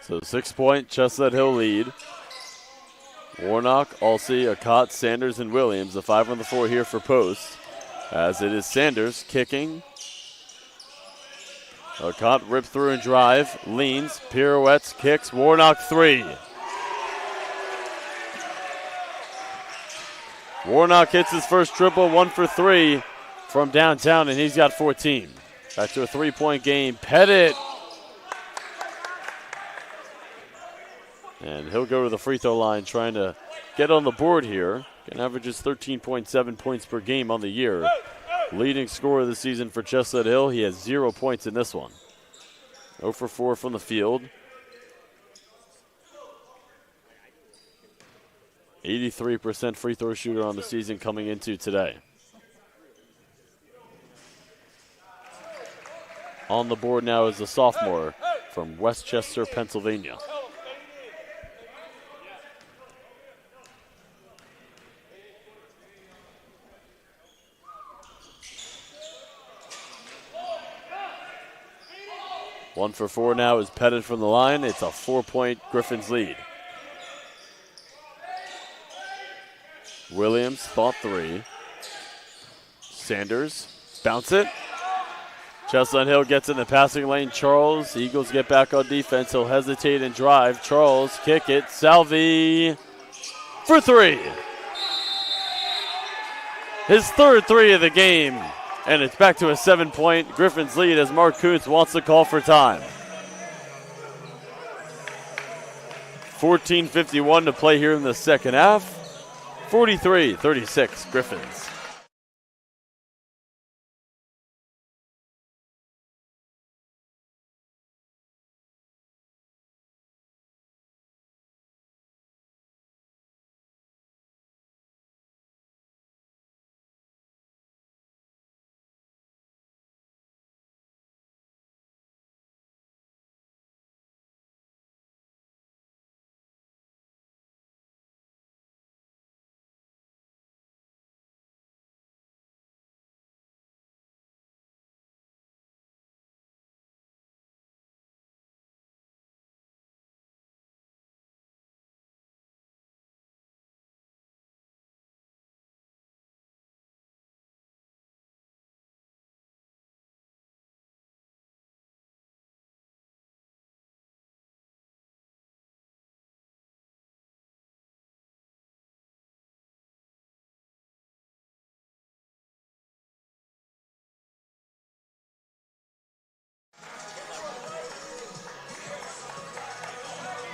So 6-point Chestnut Hill lead. Warnock, Alsey, Akot, Sanders, and Williams. The 5 on the floor here for post. As it is Sanders kicking. Akot rip through and drive. Leans, pirouettes, kicks. Warnock 3. Warnock hits his first triple, 1 for 3 from downtown, and he's got 14. Back to a 3-point game. Pettit. And he'll go to the free throw line trying to get on the board here. Can averages 13.7 points per game on the year. Leading scorer of the season for Chestnut Hill. He has 0 points in this one. 0 for 4 from the field. 83% free throw shooter on the season coming into today. On the board now is a sophomore from Westchester, Pennsylvania. One for 4 now is Pettit from the line. It's a 4-point Griffins lead. Williams, thought 3. Sanders, bounce it. Chestnut Hill gets in the passing lane. Charles, Eagles get back on defense. He'll hesitate and drive. Charles, kick it. Salvi for 3. His third 3 of the game. And it's back to a 7-point Griffins lead as Mark Kuntz wants to call for time. 14:51 to play here in the second half. 43-36 Griffins.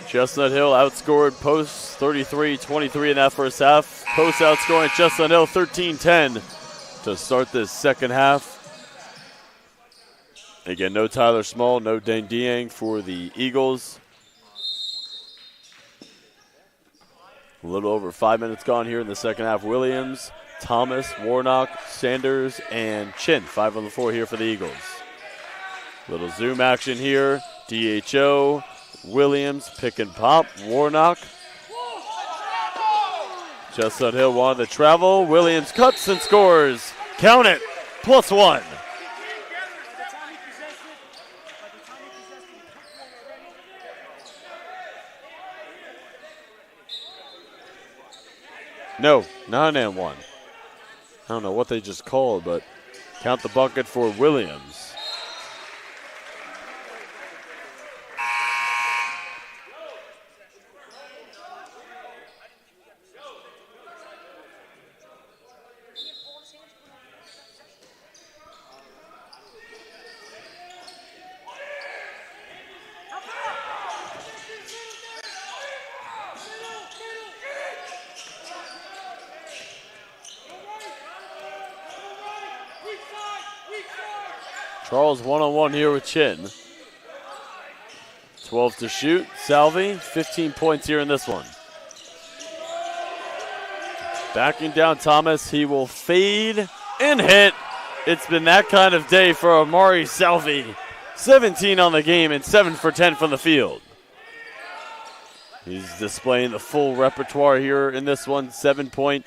Chestnut Hill outscored Post 33-23 in that first half. Post outscoring Chestnut Hill 13-10 to start this second half. Again, no Tyler Small, no Dane Dieng for the Eagles. A little over 5 minutes gone here in the second half. Williams, Thomas, Warnock, Sanders, and Chin. 5 on the floor here for the Eagles. Little zoom action here. DHO. Williams, pick and pop. Warnock. Chestnut Hill wanted to travel. Williams cuts and scores. Count it. +1. No, not an and one. I don't know what they just called, but count the bucket for Williams. Charles one-on-one here with Chin. 12 to shoot. Salvi, 15 points here in this one. Backing down Thomas. He will fade and hit. It's been that kind of day for Amari Salvi. 17 on the game and 7 for 10 from the field. He's displaying the full repertoire here in this one. 7-point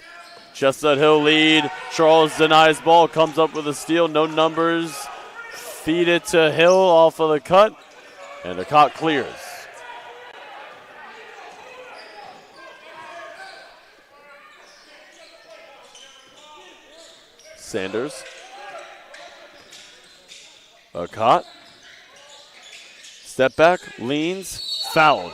Chestnut Hill lead. Charles denies ball, comes up with a steal. No numbers. Feed it to Hill off of the cut. And the clock clears. Sanders. A caught. Step back, leans, fouled.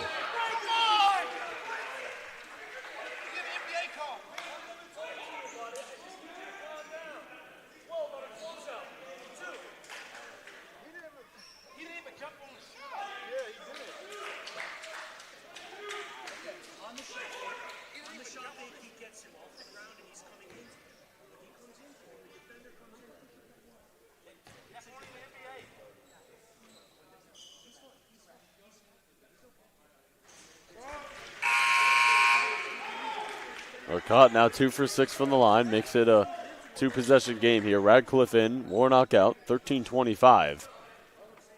Caught now 2 for 6 from the line. Makes it a 2-possession game here. Radcliffe in, Warnock out. 13:25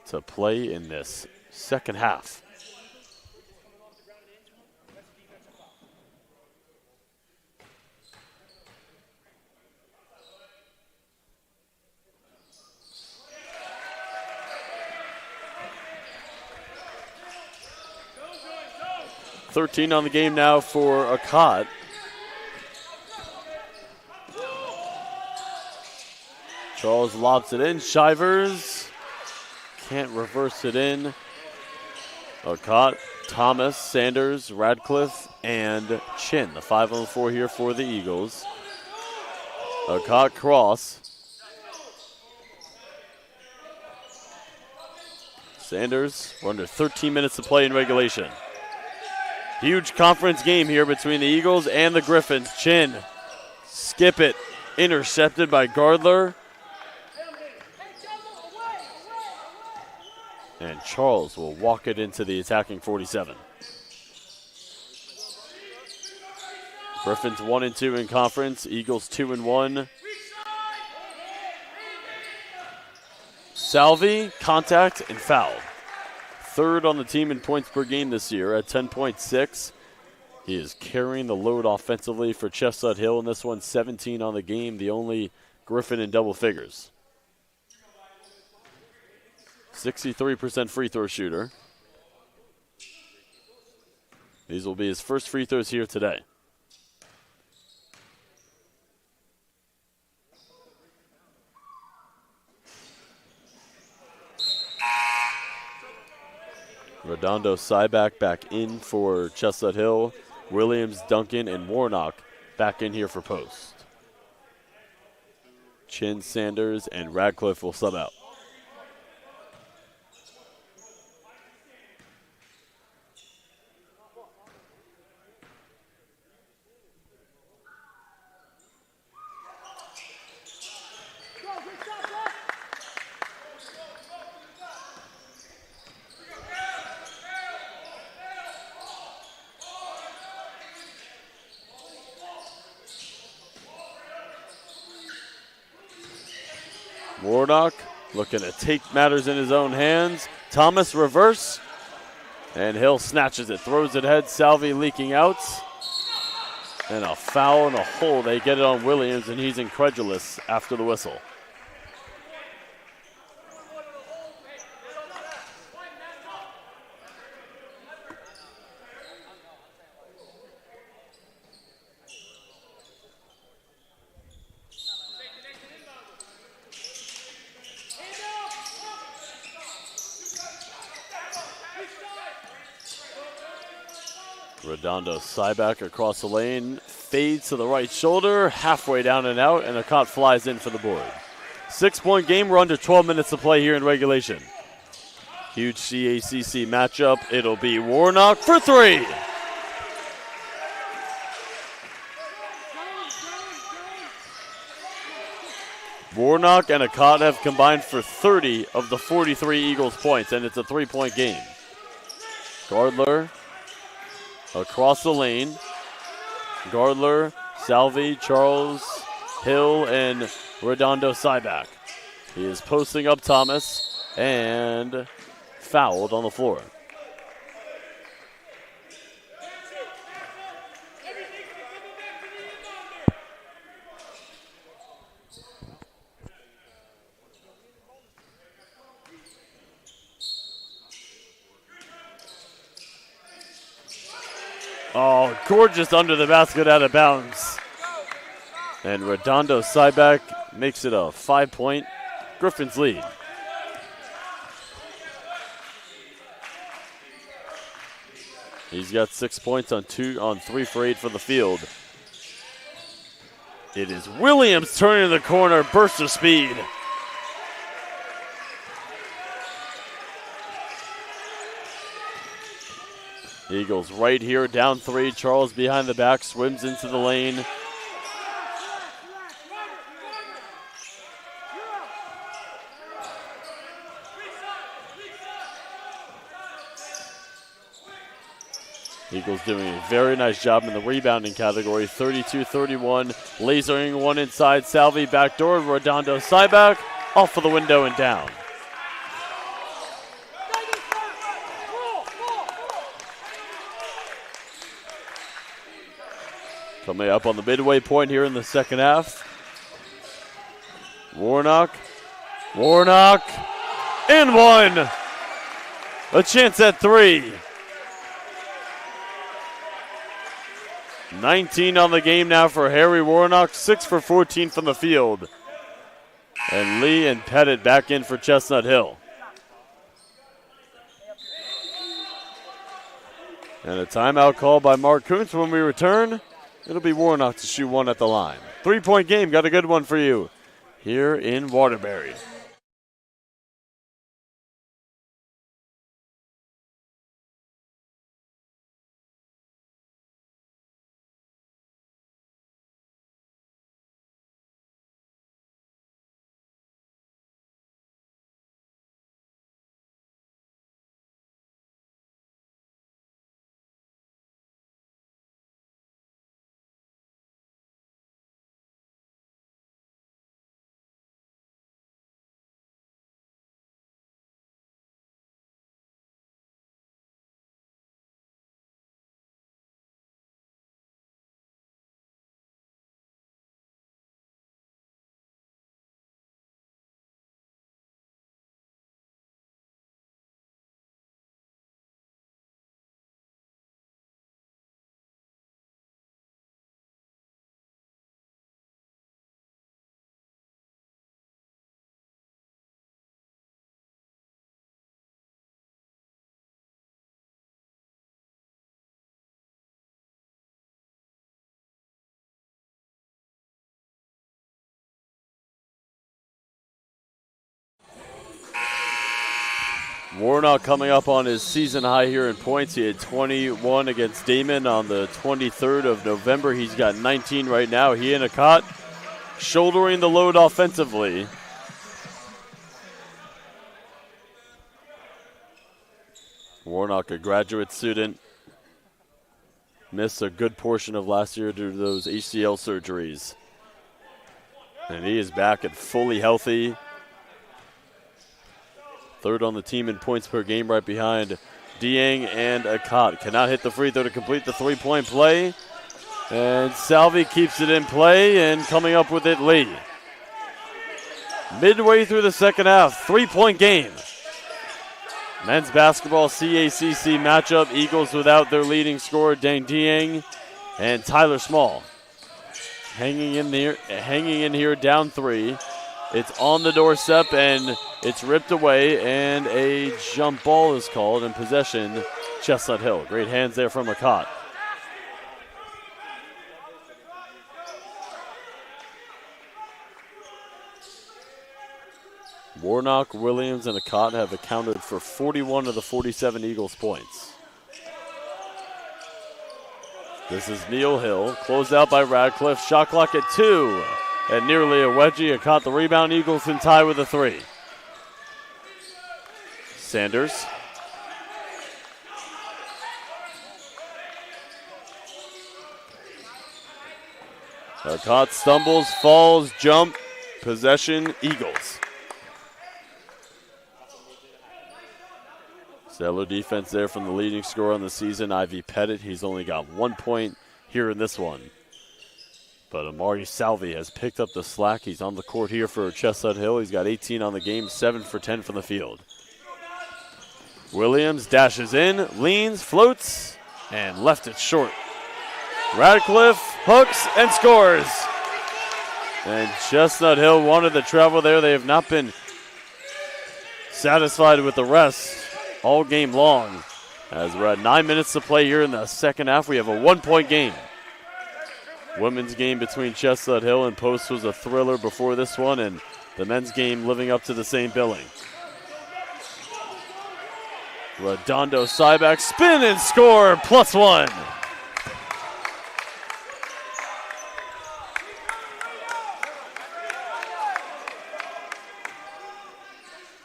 to play in this second half. $13 on the game now for Akot. Charles lobs it in. Shivers can't reverse it in. Akot, Thomas, Sanders, Radcliffe, and Chin. The 5 on the 4 here for the Eagles. Akot cross. Sanders, we're under 13 minutes to play in regulation. Huge conference game here between the Eagles and the Griffins. Chin, skip it, intercepted by Gardler. And Charles will walk it into the attacking 47. Griffins 1-2 in conference. Eagles 2-1. Salvi, contact, and foul. Third on the team in points per game this year at 10.6. He is carrying the load offensively for Chestnut Hill in this one. 17 on the game, the only Griffin in double figures. 63% free throw shooter. These will be his first free throws here today. Redondo Cyback back in for Chestnut Hill. Williams, Duncan, and Warnock back in here for post. Chin, Sanders, and Radcliffe will sub out. Warnock looking to take matters in his own hands. Thomas reverse. And Hill snatches it, throws it ahead. Salvi leaking out. And a foul and a hole. They get it on Williams, and he's incredulous after the whistle. Redondo Cyback across the lane, fades to the right shoulder, halfway down and out, and Akot flies in for the board. 6-point game, we're under 12 minutes to play here in regulation. Huge CACC matchup. It'll be Warnock for 3. Warnock and Akot have combined for 30 of the 43 Eagles points, and it's a 3-point game. Gardler across the lane. Gardler, Salvi, Charles, Hill, and Redondo Cyback. He is posting up Thomas and fouled on the floor. Oh, gorgeous under the basket, out of bounds. And Redondo Cyback makes it a 5-point Griffins lead. He's got 6 points on 3 for 8 for the field. It is Williams turning the corner, burst of speed. Eagles right here, down 3. Charles behind the back, swims into the lane. Eagles doing a very nice job in the rebounding category. 32-31, lasering one inside. Salvi backdoor, Redondo Cyback, off of the window and down. Coming up on the midway point here in the second half. Warnock, and one. A chance at 3. 19 on the game now for Harry Warnock, 6 for 14 from the field. And Lee and Pettit back in for Chestnut Hill. And a timeout call by Mark Kuntz. When we return, it'll be Warnock to shoot one at the line. 3-point game, got a good one for you here in Waterbury. Warnock coming up on his season high here in points. He had 21 against Damon on the 23rd of November. He's got 19 right now. He and Akot shouldering the load offensively. Warnock, a graduate student, missed a good portion of last year due to those ACL surgeries. And he is back and fully healthy. Third on the team in points per game, right behind Dieng and Akot. Cannot hit the free throw to complete the 3-point play. And Salvi keeps it in play, and coming up with it, Lee. Midway through the second half, 3-point game. Men's basketball CACC matchup. Eagles without their leading scorer, Dang Dieng, and Tyler Small. Hanging in here, down 3. It's on the doorstep, and it's ripped away, and a jump ball is called in possession, Chestnut Hill. Great hands there from Akot. Warnock, Williams, and Akot have accounted for 41 of the 47 Eagles points. This is Neil Hill, closed out by Radcliffe. Shot clock at 2. and nearly a wedgie. It caught the rebound. Eagles can tie with a 3. Sanders. Caught, stumbles, falls, jump, possession, Eagles. Stellar defense there from the leading scorer on the season, Ivy Pettit. He's only got 1 point here in this one. But Amari Salvi has picked up the slack. He's on the court here for Chestnut Hill. He's got 18 on the game, 7 for 10 from the field. Williams dashes in, leans, floats, and left it short. Radcliffe hooks and scores. And Chestnut Hill wanted the travel there. They have not been satisfied with the rest all game long. As we're at 9 minutes to play here in the second half, we have a 1-point game. Women's game between Chestnut Hill and Post was a thriller before this one, and the men's game living up to the same billing. Redondo Cyback, spin and score, +1.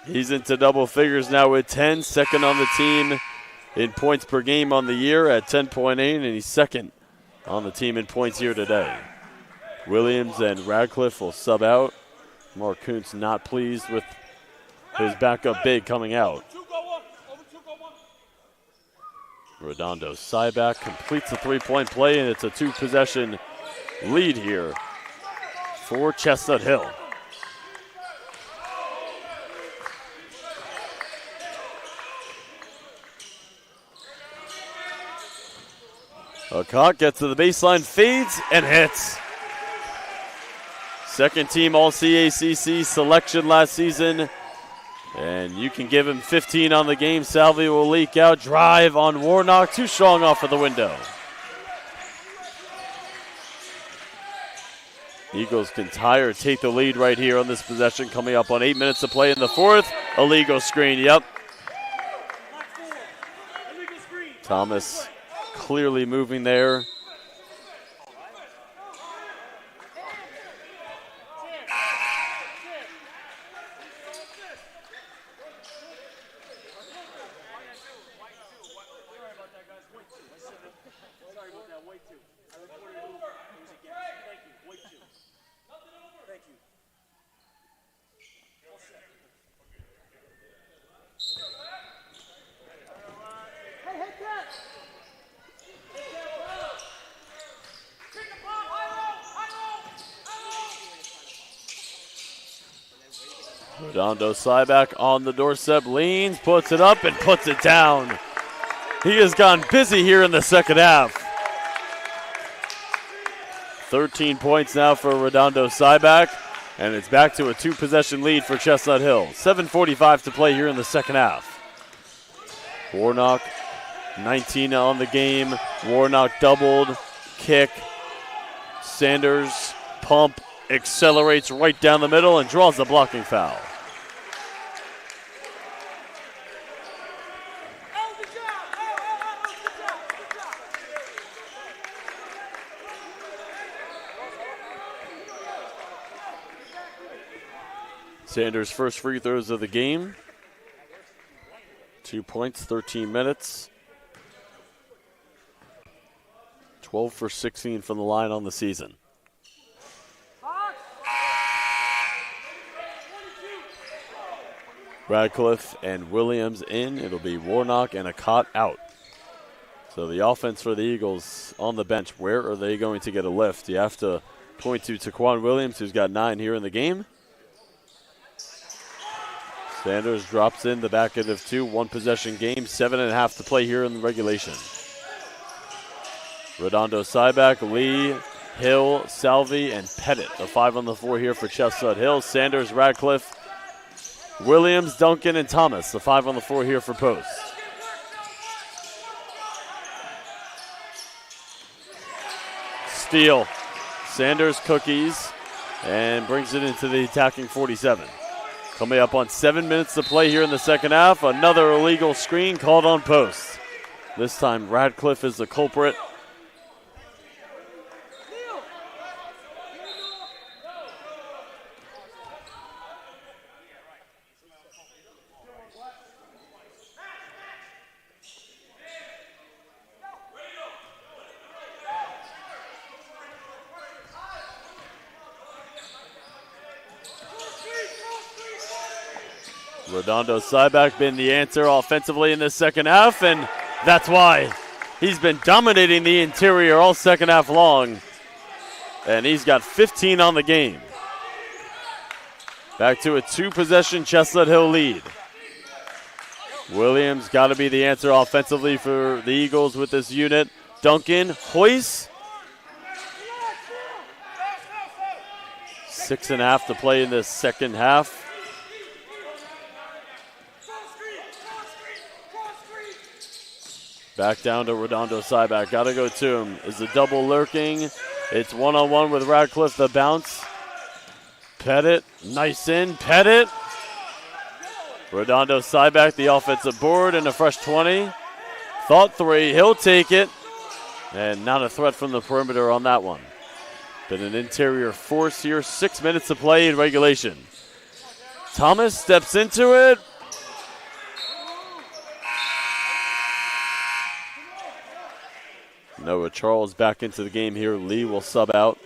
He's into double figures now with 10, second on the team in points per game on the year at 10.8, and he's second on the team in points here today. Williams and Radcliffe will sub out. Mark Kuntz not pleased with his backup big coming out. Redondo Cyback completes the 3-point play, and it's a 2-possession lead here for Chestnut Hill. Alcott gets to the baseline, fades, and hits. Second team All-CACC selection last season. And you can give him 15 on the game. Salvi will leak out. Drive on Warnock. Too strong off of the window. Eagles can tie or take the lead right here on this possession. Coming up on 8 minutes to play in the fourth. Illegal screen, yep. Thomas clearly moving there. Redondo Cyback on the doorstep, leans, puts it up, and puts it down. He has gone busy here in the second half. 13 points now for Redondo Cyback, and it's back to a 2-possession lead for Chestnut Hill. 7:45 to play here in the second half. Warnock, 19 on the game. Warnock doubled, kick. Sanders, pump, accelerates right down the middle and draws the blocking foul. Sanders' first free throws of the game. 2 points, 13 minutes. 12 for 16 from the line on the season. Radcliffe and Williams in. It'll be Warnock and Akot out. So the offense for the Eagles on the bench, where are they going to get a lift? You have to point to Taquan Williams, who's got 9 here in the game. Sanders drops in the back end of 2, 1-possession game, 7.5 to play here in the regulation. Redondo Cyback, Lee, Hill, Salvi, and Pettit. The 5 on the floor here for Chestnut Hill. Sanders, Radcliffe, Williams, Duncan, and Thomas. The 5 on the floor here for Post. Steal. Sanders cookies and brings it into the attacking 47. Coming up on 7 minutes to play here in the second half. Another illegal screen called on Post. This time Radcliffe is the culprit. Redondo Cyback been the answer offensively in this second half, and that's why he's been dominating the interior all second half long. And he's got 15 on the game. Back to a 2-possession Chestnut Hill lead. Williams got to be the answer offensively for the Eagles with this unit. Duncan hoists. 6.5 to play in this second half. Back down to Redondo Cyback. Got to go to him. Is the double lurking? It's one-on-one with Radcliffe. The bounce. Pettit. Nice in. Pettit. Redondo Cyback, the offensive board, and a fresh 20. Thought 3. He'll take it. And not a threat from the perimeter on that one. Been an interior force here. 6 minutes to play in regulation. Thomas steps into it. Noah Charles back into the game here. Lee will sub out.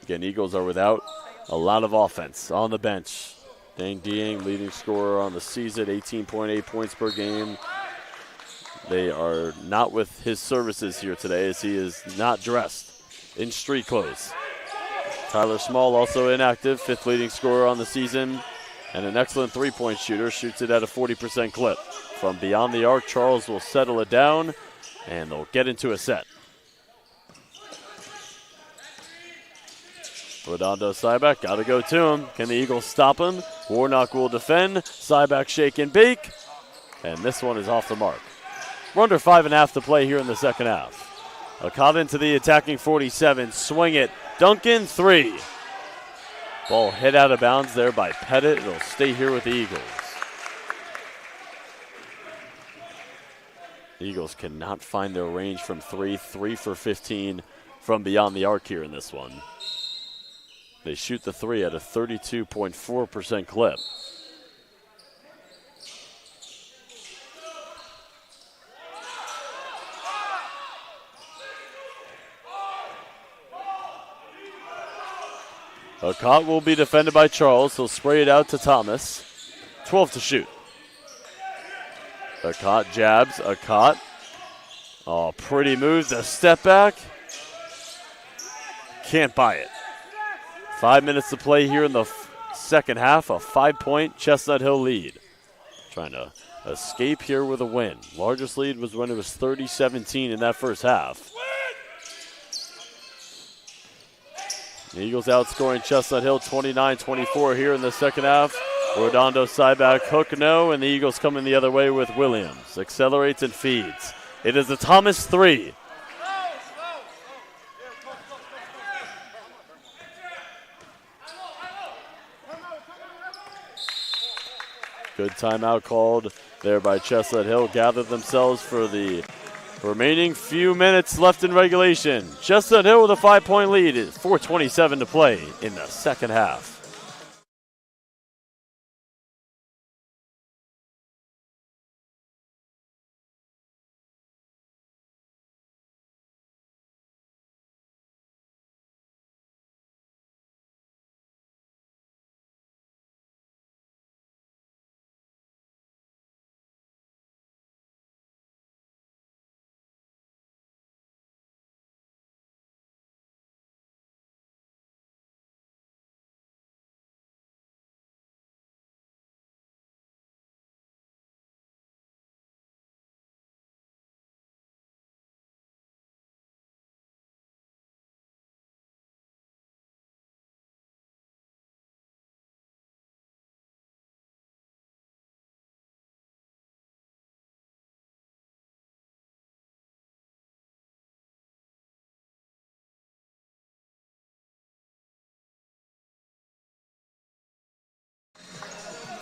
Again, Eagles are without a lot of offense on the bench. Dang Dieng, leading scorer on the season, 18.8 points per game. They are not with his services here today as he is not dressed in street clothes. Tyler Small also inactive, 5th leading scorer on the season, and an excellent three-point shooter, shoots it at a 40% clip. From beyond the arc, Charles will settle it down, and they'll get into a set. Redondo Cyback, got to go to him. Can the Eagles stop him? Warnock will defend. Cyback shake and bake. And this one is off the mark. We're under 5.5 to play here in the second half. Caught into the attacking 47. Swing it. Duncan, 3. Ball hit out of bounds there by Pettit. It'll stay here with the Eagles. The Eagles cannot find their range from 3. 3 for 15 from beyond the arc here in this one. They shoot the 3 at a 32.4% clip. Akot will be defended by Charles. He'll spray it out to Thomas. 12 to shoot. Akot jabs. Akot. Oh, pretty moves. A step back. Can't buy it. 5 minutes to play here in the second half. A 5-point Chestnut Hill lead. Trying to escape here with a win. Largest lead was when it was 30-17 in that first half. The Eagles outscoring Chestnut Hill 29-24 here in the second half. Redondo Cyback hook no, and the Eagles coming the other way with Williams. Accelerates and feeds. It is a Thomas 3. Good timeout called there by Chestnut Hill. Gathered themselves for the remaining few minutes left in regulation. Chestnut Hill with a 5-point lead. 4:27 to play in the second half.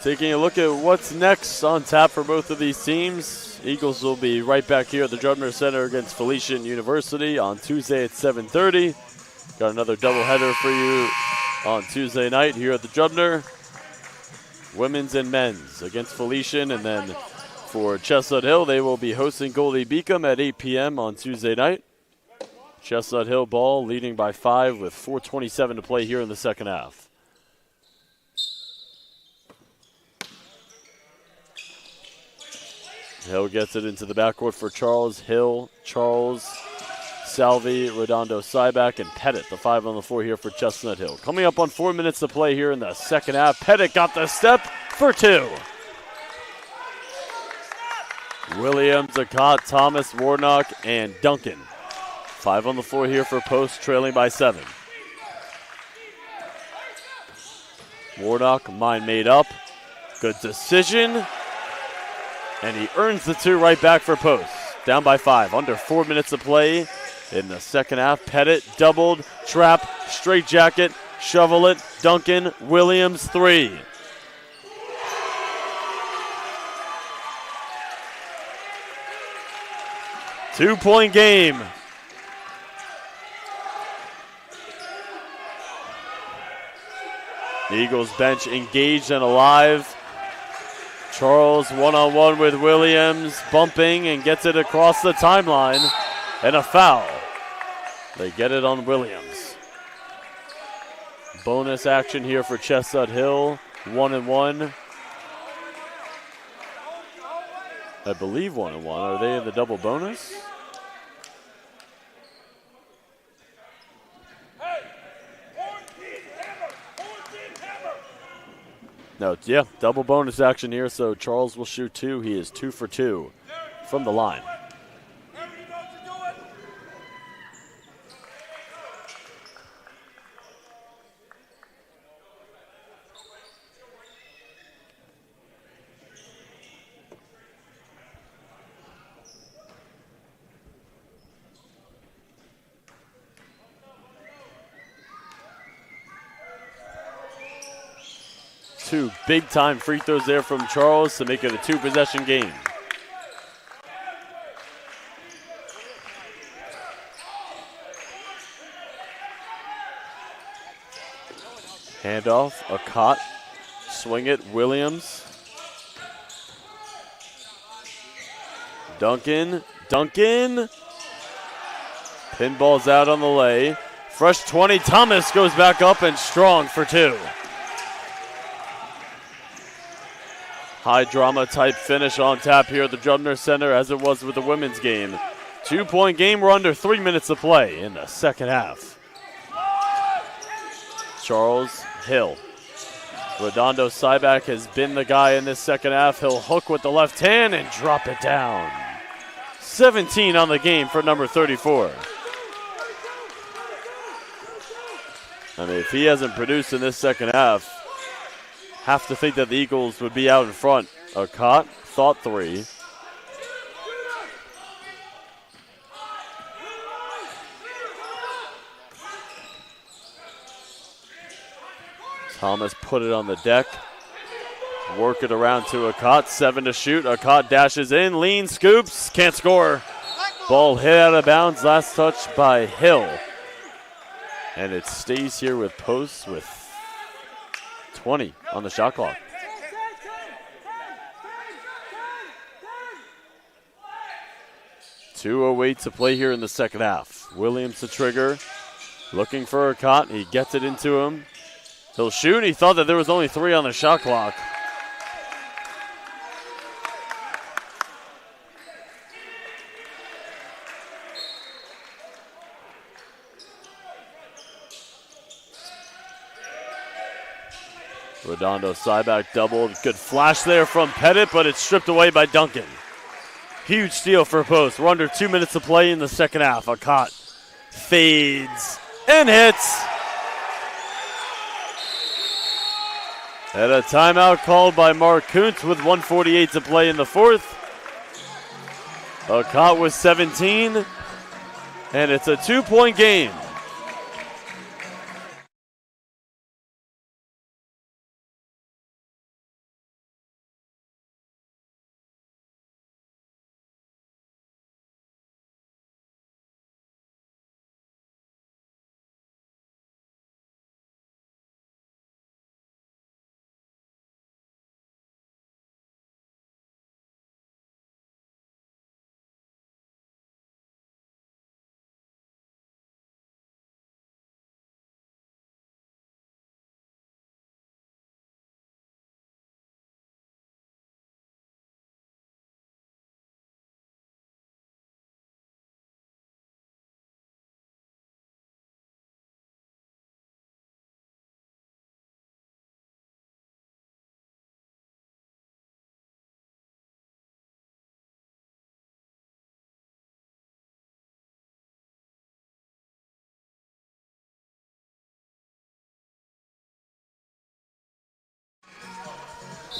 Taking a look at what's next on tap for both of these teams. Eagles will be right back here at the Drubner Center against Felician University on Tuesday at 7:30. Got another doubleheader for you on Tuesday night here at the Drubner. Women's and men's against Felician, and then for Chestnut Hill, they will be hosting Goldie Beacom at 8 p.m. on Tuesday night. Chestnut Hill ball leading by 5 with 4:27 to play here in the second half. Hill gets it into the backcourt for Charles. Hill, Charles, Salvi, Redondo, Cyback, and Pettit. The 5 on the floor here for Chestnut Hill. Coming up on 4 minutes to play here in the second half. Pettit got the step for 2. Williams, Akot, Thomas, Warnock, and Duncan. 5 on the floor here for Post, trailing by 7. Warnock, mind made up. Good decision. And he earns the 2 right back for Post. Down by 5. Under 4 minutes to play in the second half. Pettit doubled, trap, straight jacket, shovel it. Duncan, Williams, 3. Two-point game. The Eagles bench engaged and alive. Charles one-on-one with Williams, bumping and gets it across the timeline. And a foul. They get it on Williams. Bonus action here for Chestnut Hill. 1-1. I believe 1-1. Are they in the double bonus? No, yeah, double bonus action here, so Charles will shoot 2. He is 2 for 2 from the line. Two big-time free throws there from Charles to make it a 2-possession game. Handoff, Akot, swing it, Williams. Duncan. Pinball's out on the lay. Fresh 20, Thomas goes back up and strong for 2. High drama type finish on tap here at the Drumner Center as it was with the women's game. 2-point game. We're under 3 minutes to play in the second half. Charles, Hill. Redondo Cyback has been the guy in this second half. He'll hook with the left hand and drop it down. 17 on the game for number 34. I mean, if he hasn't produced in this second half, have to think that the Eagles would be out in front. Akot, thought 3. Thomas put it on the deck. Work it around to Akot. 7 to shoot. Akot dashes in, lean, scoops, can't score. Ball hit out of bounds. Last touch by Hill. And it stays here with Post with 20 on the shot clock. .208 to play here in the second half. Williams to trigger. Looking for Akot. He gets it into him. He'll shoot. He thought that there was only 3 on the shot clock. Redondo Cyback doubled. Good flash there from Pettit, but it's stripped away by Duncan. Huge steal for Post. We're under 2 minutes to play in the second half. Akot fades and hits. And a timeout called by Mark Kuntz with 1:48 to play in the fourth. Akot with 17, and it's a 2-point game.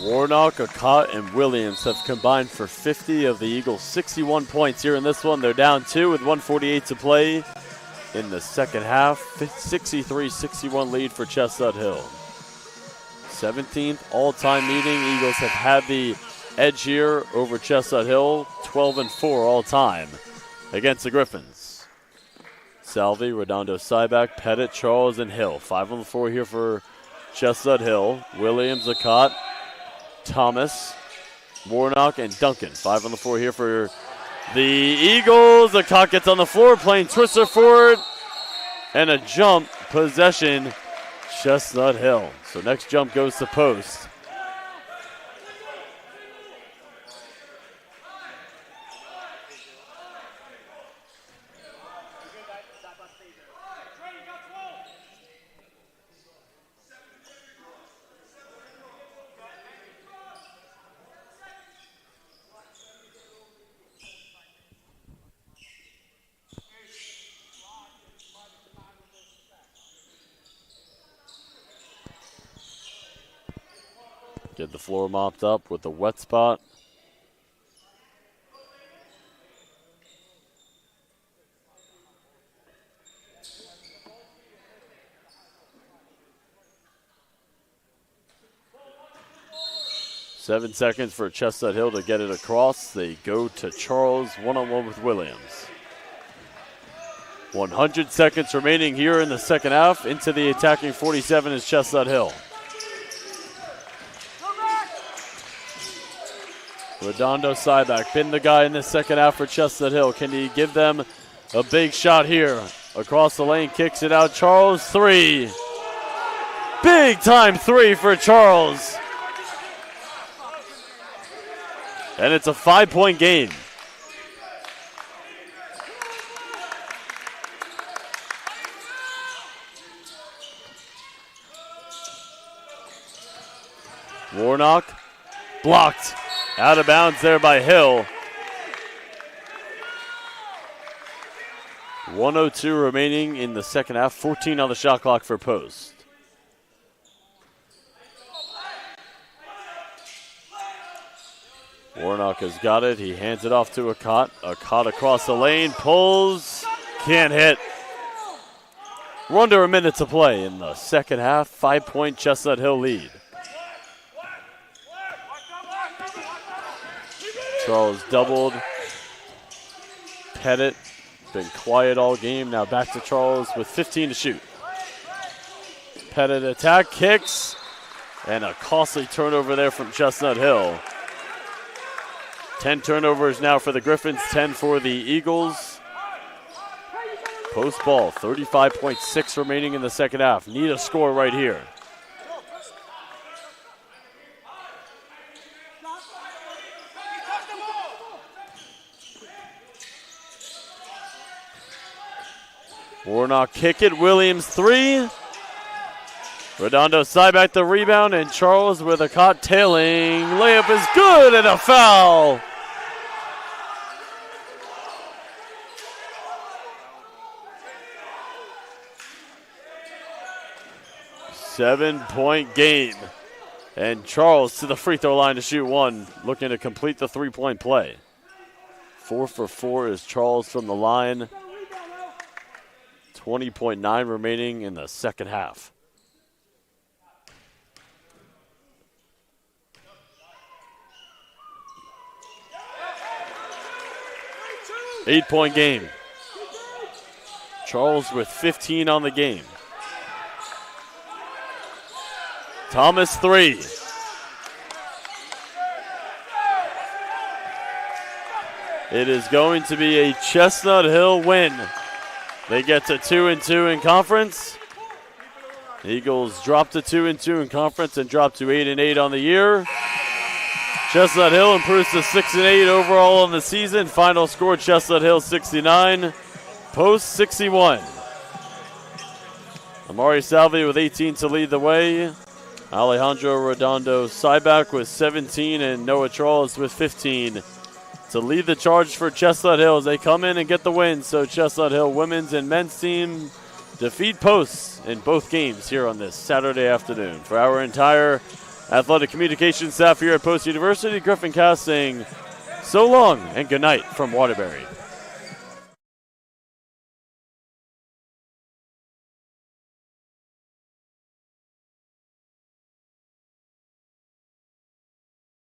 Warnock, Akot, and Williams have combined for 50 of the Eagles' 61 points here in this one. They're down 2 with 1:48 to play in the second half. 63-61 lead for Chestnut Hill. 17th all-time meeting. Eagles have had the edge here over Chestnut Hill. 12-4 all-time against the Griffins. Salvi, Redondo, Cyback, Pettit, Charles, and Hill. 5 on the floor here for Chestnut Hill. Williams, Akot, Thomas, Warnock, and Duncan. 5 on the floor here for the Eagles. Akot gets on the floor, playing twister forward, and a jump possession, Chestnut Hill. So next jump goes to post. Get the floor mopped up with the wet spot. Seven seconds for Chestnut Hill to get it across. They go to Charles, one-on-one with Williams. 100 seconds remaining here in the second half. Into the attacking 47 is Chestnut Hill. Redondo Cyback been the guy in the second half for Chestnut Hill. Can he give them a big shot here? Across the lane, kicks it out. Charles, 3. Big time 3 for Charles. And it's a 5-point game. Warnock blocked. Out of bounds there by Hill. 1:02 remaining in the second half. 14 on the shot clock for post. Warnock has got it. He hands it off to Akot. Akot across the lane. Pulls. Can't hit. We're under a minute to play in the second half. 5-point Chestnut Hill lead. Charles doubled. Pettit been quiet all game. Now back to Charles with 15 to shoot. Pettit attack, kicks, and a costly turnover there from Chestnut Hill. 10 turnovers now for the Griffins, 10 for the Eagles. Post ball, 35.6 remaining in the second half. Need a score right here. Warnock kick it, Williams 3. Redondo Cyback the rebound, and Charles with a caught tailing. Layup is good, and a foul. Seven-point game. And Charles to the free throw line to shoot 1, looking to complete the 3-point play. 4 for 4 is Charles from the line. 20.9 remaining in the second half. Eight-point game. Charles with 15 on the game. Thomas 3. It is going to be a Chestnut Hill win. They get to 2-2 in conference. The Eagles drop to 2-2 in conference and drop to 8-8 on the year. Chestnut Hill improves to 6-8 overall on the season. Final score, Chestnut Hill 69, Post 61. Amari Salvi with 18 to lead the way. Alejandro Redondo Cyback with 17, and Noah Charles with 15 to lead the charge for Chestnut Hill as they come in and get the win. So Chestnut Hill women's and men's team defeat Posts in both games here on this Saturday afternoon. For our entire Athletic communication staff here at Post University, Griffin Cass saying so long and good night from Waterbury.